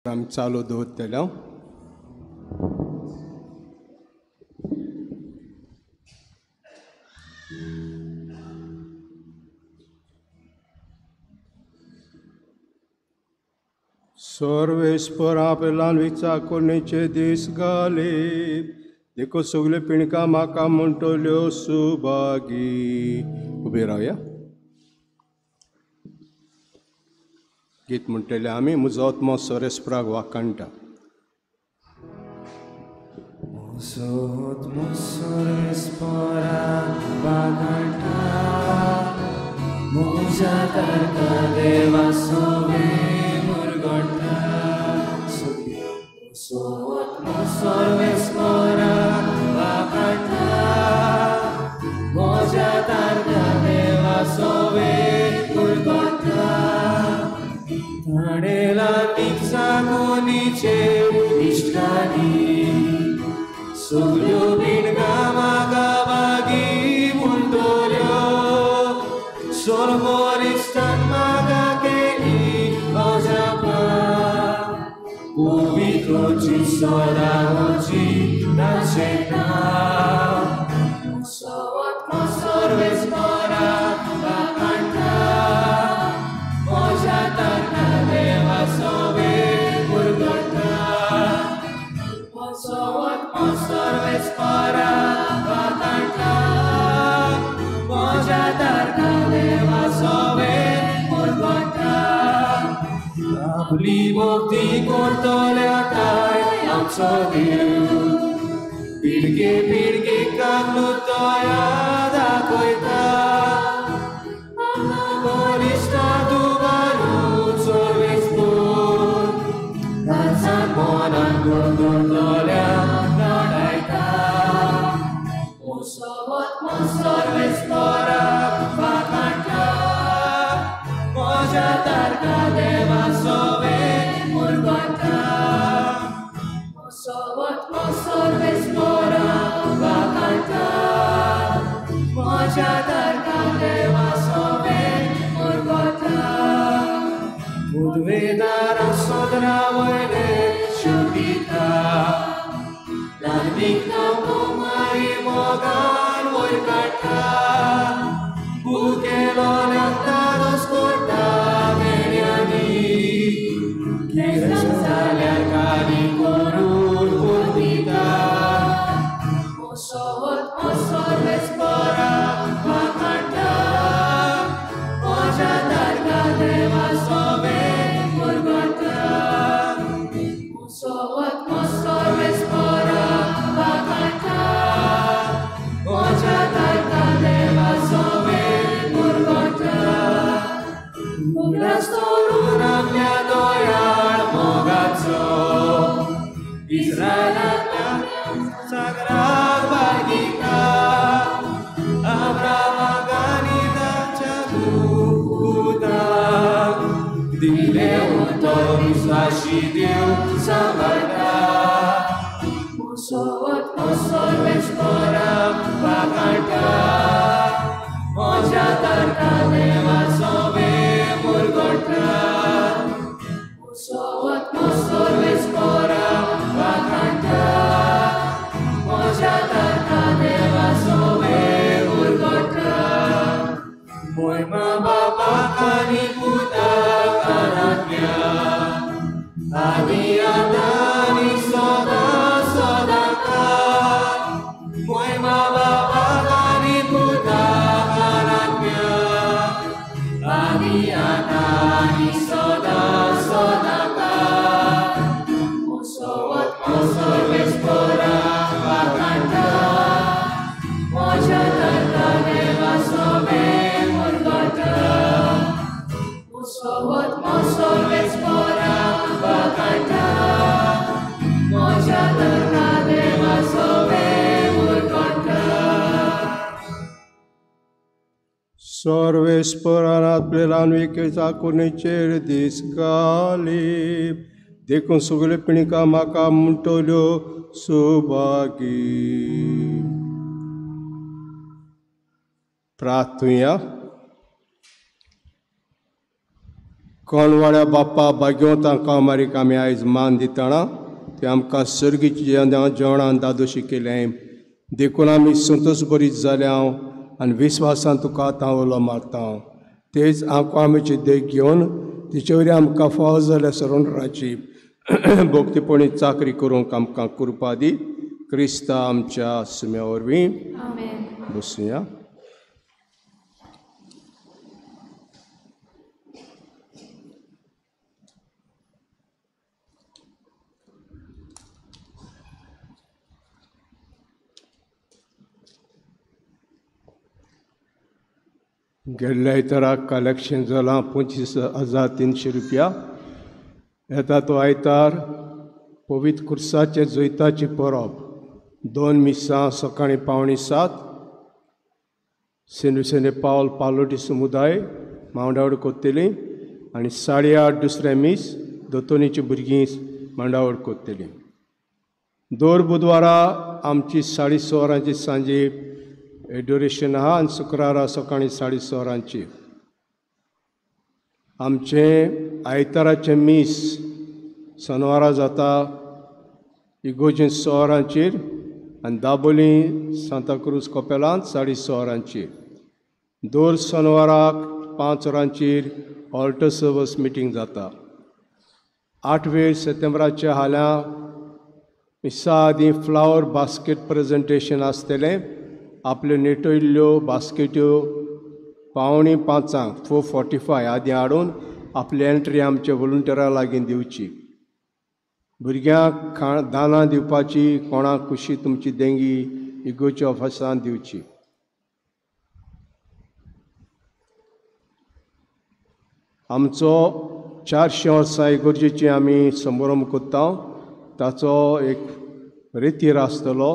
आमी चालू दवरतले. सर्वेस्पर आपल्यान विचारकोणेचे दीस घाले देखो सगळे पिणका म्हाका म्हणटल्यो सुभागी. उबे रावया. गीत म्हणटले आमी म्हजो आत्मो सर्वेस्पराक वाकाणटा. म्हजो आत्मो सर्वेस्पराक वाकाणटा म्हज्या तारका देवाचो मुरगोडटा. म्हजो आत्मो सर्वेस्पराक वाकाणटा म्हज्या तारका देवाचो मुरगोडटा. ताणेला निचाकोनीचे इश्टानी सगळ्यो बिणगा म्हाका बागी म्हणटल्यो आशेता मुसोवत सर्वेस परा बाकांता मोजा तारका देवा सोबे मुरगोता मुसोवत सर्वेस परा बाकांता मोजा तारका देवा सोबे मुरगोता आपली भक्ती करतल्या काय आमचो देव पिळगे पिळगे कामलो तोया दाखयता बलिश्ट तुबारू सर्वेस पूर काळजान मनान गोंदळतल्या लढायता मुसोवत सर्वेस परा बाकांता मोजा तारका देवा सोबे मुरगोता मुसोवत सर्वेस परा बाकांता मोजा तारका देवा सोबे मुरगोता उद्वेदारा सोदरा वयले शुभिता धार्मीक नामोमाई मोगान वयर काडटा बुकेलोल्यांक तादोस कोट्टा वेड्यांनी केस जाल्यार काली करून पुर्विता मुसोवत सर्वेस परा बाकांता मोजा तारका देवा सोबे मुरगोता मुसोवत सर्वेस परा बाकांता मोजा तारका देवा सोबे मुरगोता उगडास तोरून आपल्या दोयाळ मोगाचो इस्रायलांतल्या सागराक बाळगिता अब्रामाक आनी ताच्या पुताक दिले तो विश्वासी देव सांबाळटा मुसोवत सर्वेस परा बाकांता मोजा तारका देवा सोबे मुरगोता मुसोवत सर्वेस परा बाकांता मोजा तारका देवा सोबे मुरगोता मोयमा बापाक आनी पुताक आराध्या आमी आतां आनी सदां सदांकाळ मोयमा बापाक आनी पुताक आराध्या आमी आतां आनी सदां सदांकाळ मुसोवत सर्वेस परा बाकांता मोजा तारका देवा सोबे मुरगोता मुसोवत सर्वेस परा बाकांता मोजा तारका देवा सोबे मुरगोता सर्वेस्परान आपल्या लानविकेचा कोणेचेर दीस घाली देखून सगळे पिणिका म्हाका म्हणटल्यो सुभागी प्रार्थुया कोणवाड्या बाप्पा भाग्यवंत कामारीक आमी आयज मान दितना ते आमकां सर्गीच्या जेवणान दादोशी केलें देखून आमी संतोश भरीत जाल्या आनी विस्वासान तुका आतां उलो मारता तेच आंकवामेची देख घेवन तिचे वरी आमकां फाव जाल्या सरोंडराची भोक्तीपणी चाकरी करूंक आमकां कृपा दी क्रिस्ता आमच्या सुम्या वरवीं बसूया. गेल्ल्या इतराक कलेक्शन जालां 25,300 रुपया. येता तो आयतार पवित्र कुर्साचे जैताची परब 2 मिसां सकाळीं 6:45 सेनुसेने पावल पालोटी समुदाय मांडावड कोत्तेली आनी 8:30 दुसरे मीस दोतोनीची भुरगीं मांडावड कोत्तेली. दर बुधवारा आमची 6:30 सांजे एडोरेशन आहा आनी शुक्रारा सकाळीं 6:30 आमचे आयताराचे मीस शनवारा जाता इगोर्जीन 6 वरांचेर आनी दाबोलीं सांताक्रूज कपेलांत 6:30 वरांचेर. दर शेनवाराक 5 वरांचेर ऑल्टर सर्विस मिटींग जाता. 8 सप्टेंबराच्या हाल्या सादी फ्लावर बास्केट प्रेजेंटेशन आसतलें. आपल्यो नेटयल्ल्यो बास्केट्यो 4:45 4:45 आदीं हाडून आपली एंट्री आमच्या वॉलंटियरा लागीं दिवची. भुरग्यांक दानां दिवपाची, कोणाक खुशी तुमची देंगी इगोच्या ऑफिसांत दिवची. आमचो 400 वर्सां इगोर्जेची आमी समारंभ कोत्ता. ताचो एक रितीर आसतलो.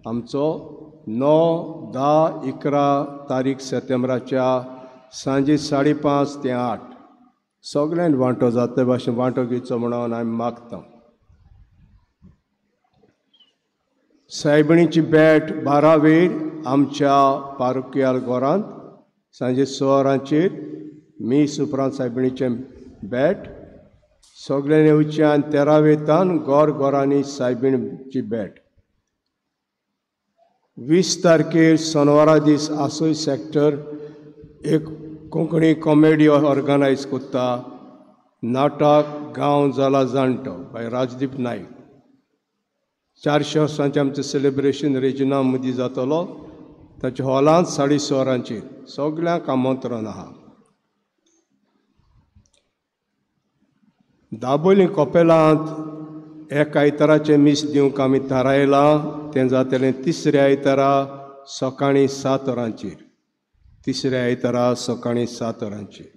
आमचो 9, 10, 11 तारीख सप्टेंबराच्या सांजे 5:30 ते 8 सगळ्यांक वांटो जाता भाशेन वांटो घेवचो म्हणून आमी मागता. सायबिणीची भेट 12 आमच्या पारोकियाल घरांत सांजे 6 वरांचेर. मीस उपरांत सायबिणीचें भेट सगळ्यांनी येवचें. आनी 13 घरांनी सायबिणीची भेट. 20 तारखेर शेनवारा दीस आसोय सेक्टर एक कोंकणी कॉमेडी ऑर्गनायज कोत्ता. नाटक गांव जाला जाणटो बाय राजदीप नाईक. 400 वर्सांचें आमचें सेलिब्रेशन रेजिना मदीं जातलो. ताच्या हॉलांत 6:30 वरांचेर. सगळ्यांक आमंत्रण आहा. दाबोलीं कपेलांत एक आयताराचें मीस दिवंक आमी थारायलां. तें जातलें तिसऱ्या आयतारा सकाळीं 7 वरांचेर. तिसऱ्या आयतारा सकाळीं 7 वरांचेर.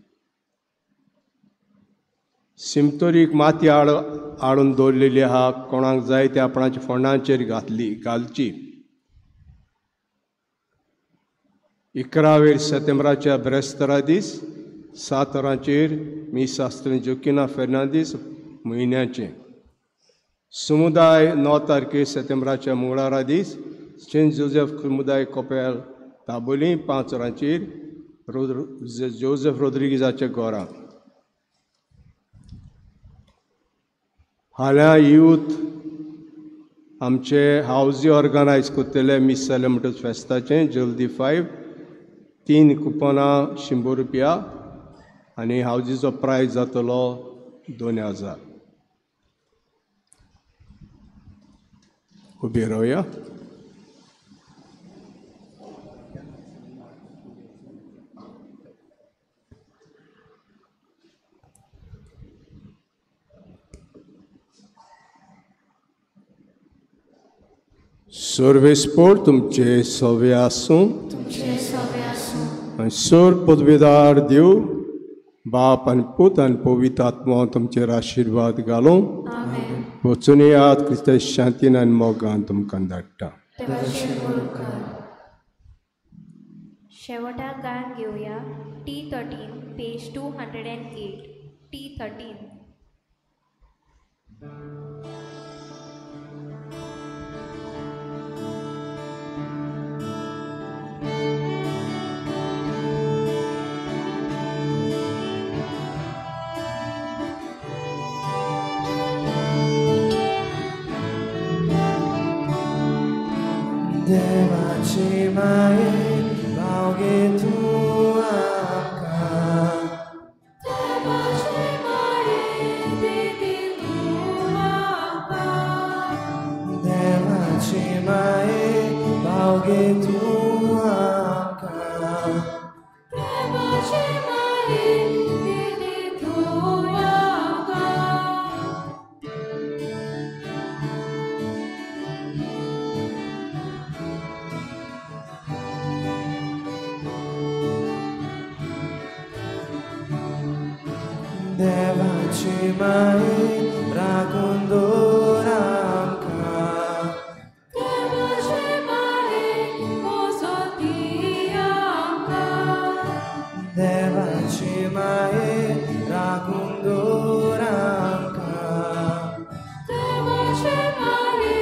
सिमतोरीक माती हाडून दवरलेली आहा. कोणाक जाय ते आपणाच्या फोंडांचेर घालची. 11 सप्टेंबराच्या ब्रेस्तारा दीस 7 वरांचेर मीस आसतलें जोकिना फेर्नांदीस म्हयन्याचें. समुदाय 9 तारखेर सप्टेंबराच्या मंगळारा दीस सेंट जोसेफ समुदाय कपेल दाबोलीं 5 वरांचेर जोसेफ रोद्रिगीजाच्या घरांत. हाल्या यूथ आमचे हावजी ऑर्गनायज कोत्तले मीस जाले म्हणटच फेस्ताचें जल्दी 5. 3 कुपनां 100 रुपया आनी हावजीचो प्रायज जातलो 2000. उबी रावया. सर्वेस्पोर तुमचे सवे आसूं. आनी सर पदवीदार देव बाप आनी पूत आनी पवित्र आत्मा तुमचेर आशिर्वाद घालूं. वचून येयात. क्रिस्ताची शांतीन आनी मोगान तुमकां धाडटा. शेवटाक गान घेवया. T13 page 208. T13. देवाची माये भावगे तूं आमकां. देवाची माये दिली तूं आमकां. देवाची माये भावगे तूं आमकां. देवाची माये दिली तूं आमकां. देवाची माये राखून दवर आमकां. देवाची माये मोजत दी आमकां. देवाची माये राखून दवर आमकां. देवाची माये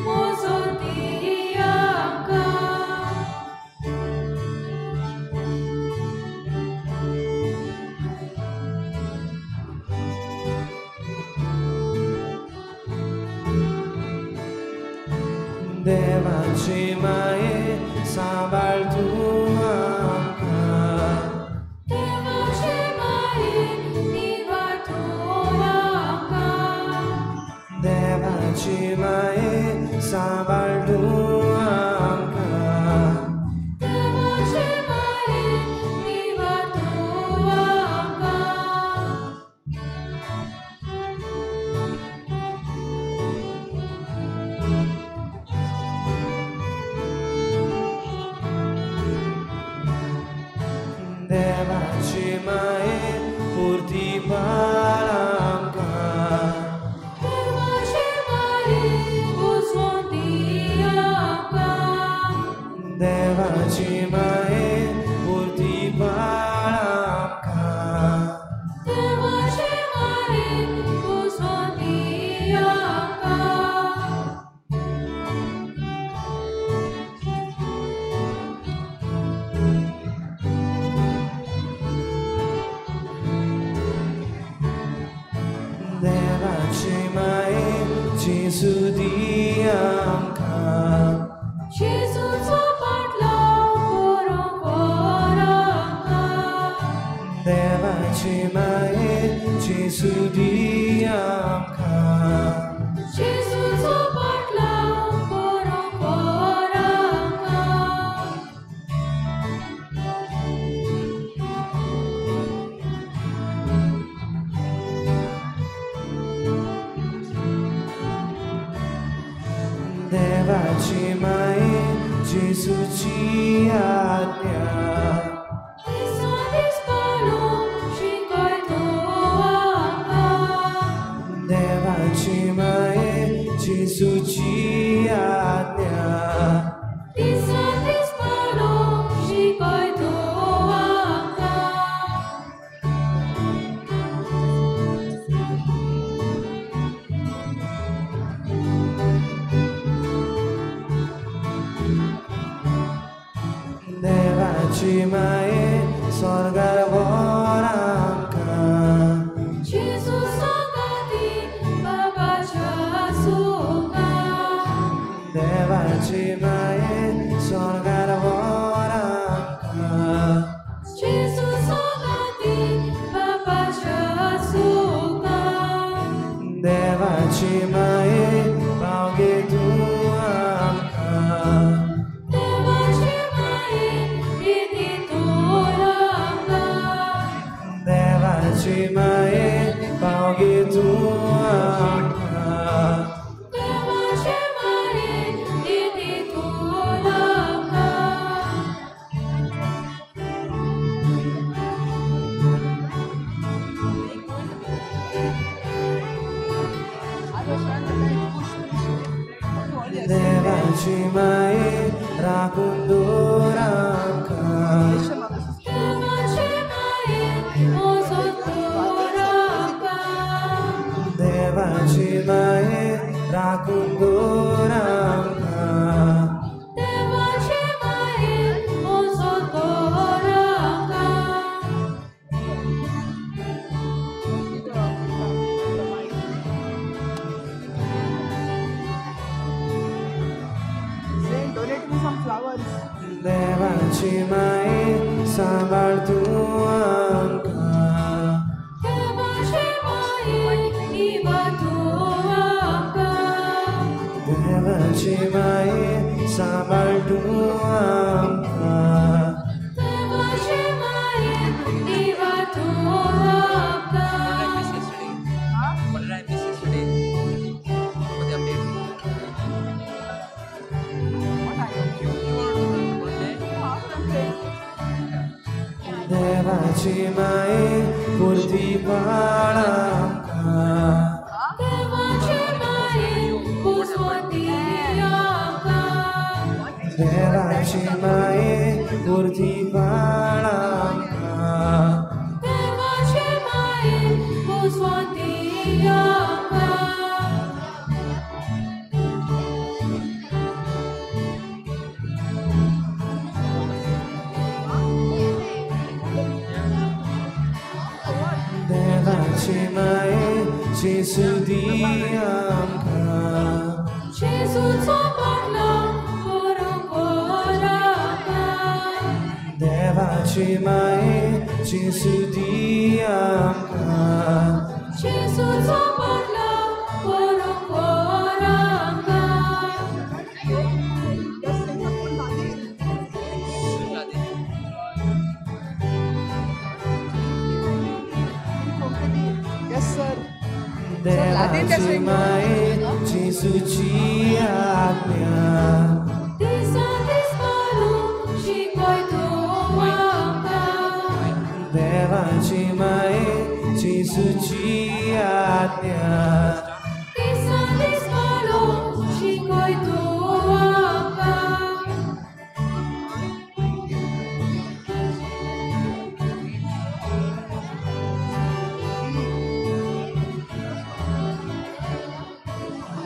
मोजत दी आमकां. देवाची माये सांबाळ तूं आमकां देवाची माये निवार तूं आमकां देवाची माये सांबाळ तूं आमकां देवाची माये निवार तूं आमकां देवाची माये पुर्ती पाळ आमकां देवाची माये उजवून दी आमकां देवाची माये पुर्ती पाळ आमकां देवाची माये उजवून दी आमकां देवाची माये जेजू दी आमकां जेजूचो पाटलाव करूंक वर आमकां देवाची माये जेजू दी आमकां जेजूचो पाटलाव करूंक वर आमकां देवाची माये जेजूची आज्ञा दिसा दीस पाळूंक शिकय तूं आमकां देवाची माये जेजूची आज्ञा दिसा दीस पाळूंक शिकय तूं आमकां देवाची माये स्वर्गार व्हर आमकां जेजू सांगाती बाबाच्या सुखां देवाची माये स्वर्गार व्हर आमकां जेजू सांगाती बाबाच्या सुखां देवाची माये पावगे तूं आमकां देवाची माये येदी तूं आमकां देवाची माये पावगे तूं आमकां देवाची माये येदी तूं आमकां देवाची माये राखून दवर आमकां देवाची माये मोजत दवर आमकां देवाची माये राखून दवर आमकां देवाची माये मोजत दवर आमकां देवाची माये सांबाळ तूं आमकां देवाची माये निवार तूं आमकां देवाची माये सांबाळ तूं आमकां देवाची माये निवार तूं आमकां देवाची माये पुर्ती पाळ आमकां देवाची माये उजवून दी आमकां देवाची माये पुर्ती पाळ आमकां देवाची माये उजवून दी आमकां देवाची माये जेजू दी आमकां जेजूचो पाटलाव देवाची मायेची स्तुती आमकां जेजूचो बदलो करूंक वर आमकां देवाची मायेची सुची आज्ञा देवाची मायेची सुची आज्ञा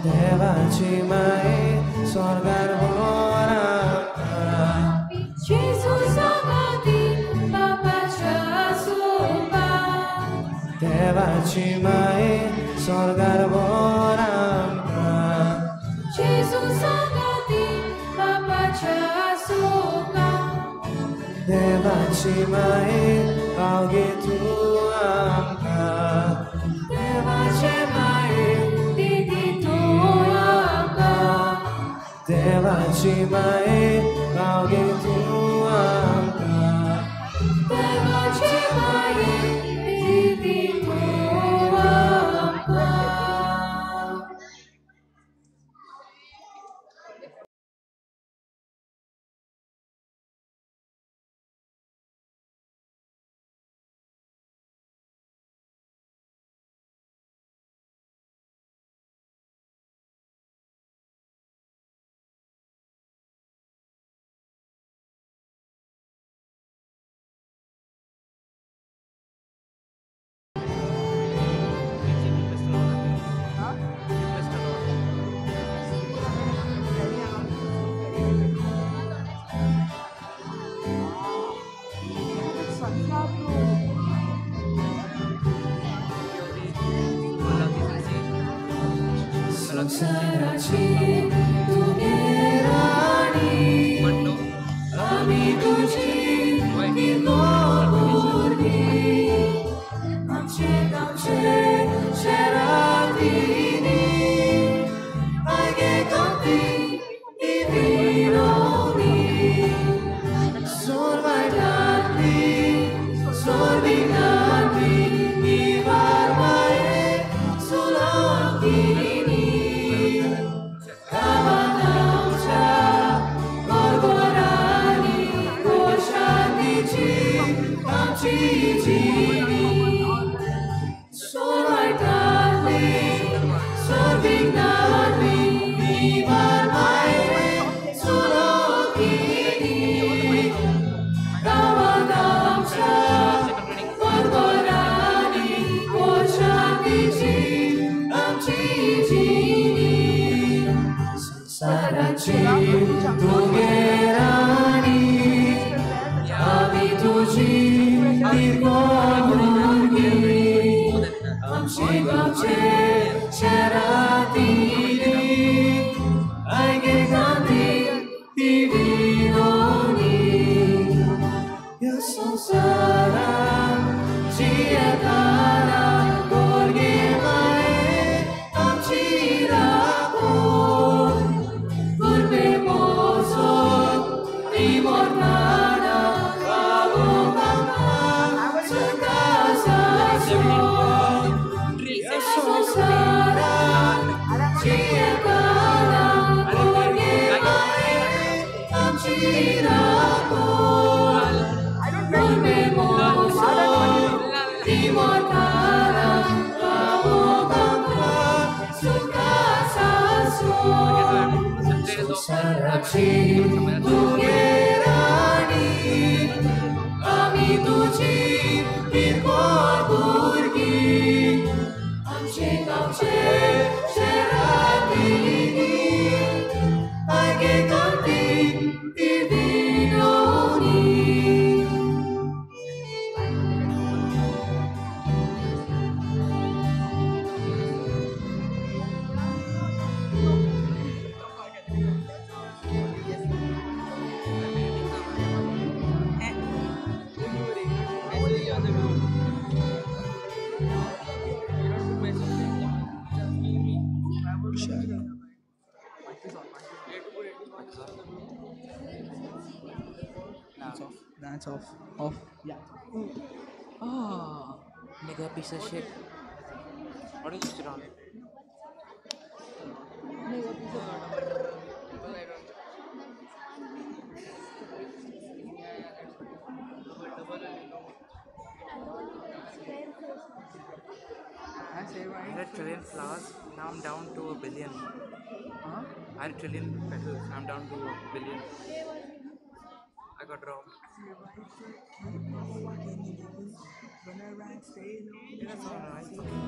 देवाची माये स्वर्गार व्हर आमकां देवाची माये स्वर्गार व्हर आमकां देवाची माये पावगे तूं आमकां देवाचे माये देवाची माये पावगे तूं आमकां देवाची माये दिदी तूं आमकां संसाराची तुगे राणी आमी तुजी भुरगीं आमचे गांवचे शराबीनी आगे गांवती विरोनी सोर वायटातली सोर बिगातली निवार माये सुलांकी तुगे राणी आमी तुजी भुरगीं आमचे गांवचे शराबीनी आगे गांवती ती विरोनी ह्या संवसारांत जियेताना भुरगे माये आमची राखून गुरबे मोजोन ती मोरताना रावूंक आमकां सुखां सांसून ह्या संवसारांत जियेताना भुरगे माये आमची राखून गुरबे मोजोन ती मोरताना रावूंक आमकां सुखां सांसून संवसाराची तुगे राणी आमी तुजी भुरगीं आमचे गांवचे शराबीनी आगे गांवती ती विरोनी Dance off. Yeah. Nigga, piece of shit. What is it on? I had a trillion flowers, now I'm down to a billion. I had a trillion petals, I'm down to a billion. I got robbed. That's all right, fucking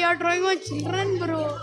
You're drawing on children, bro.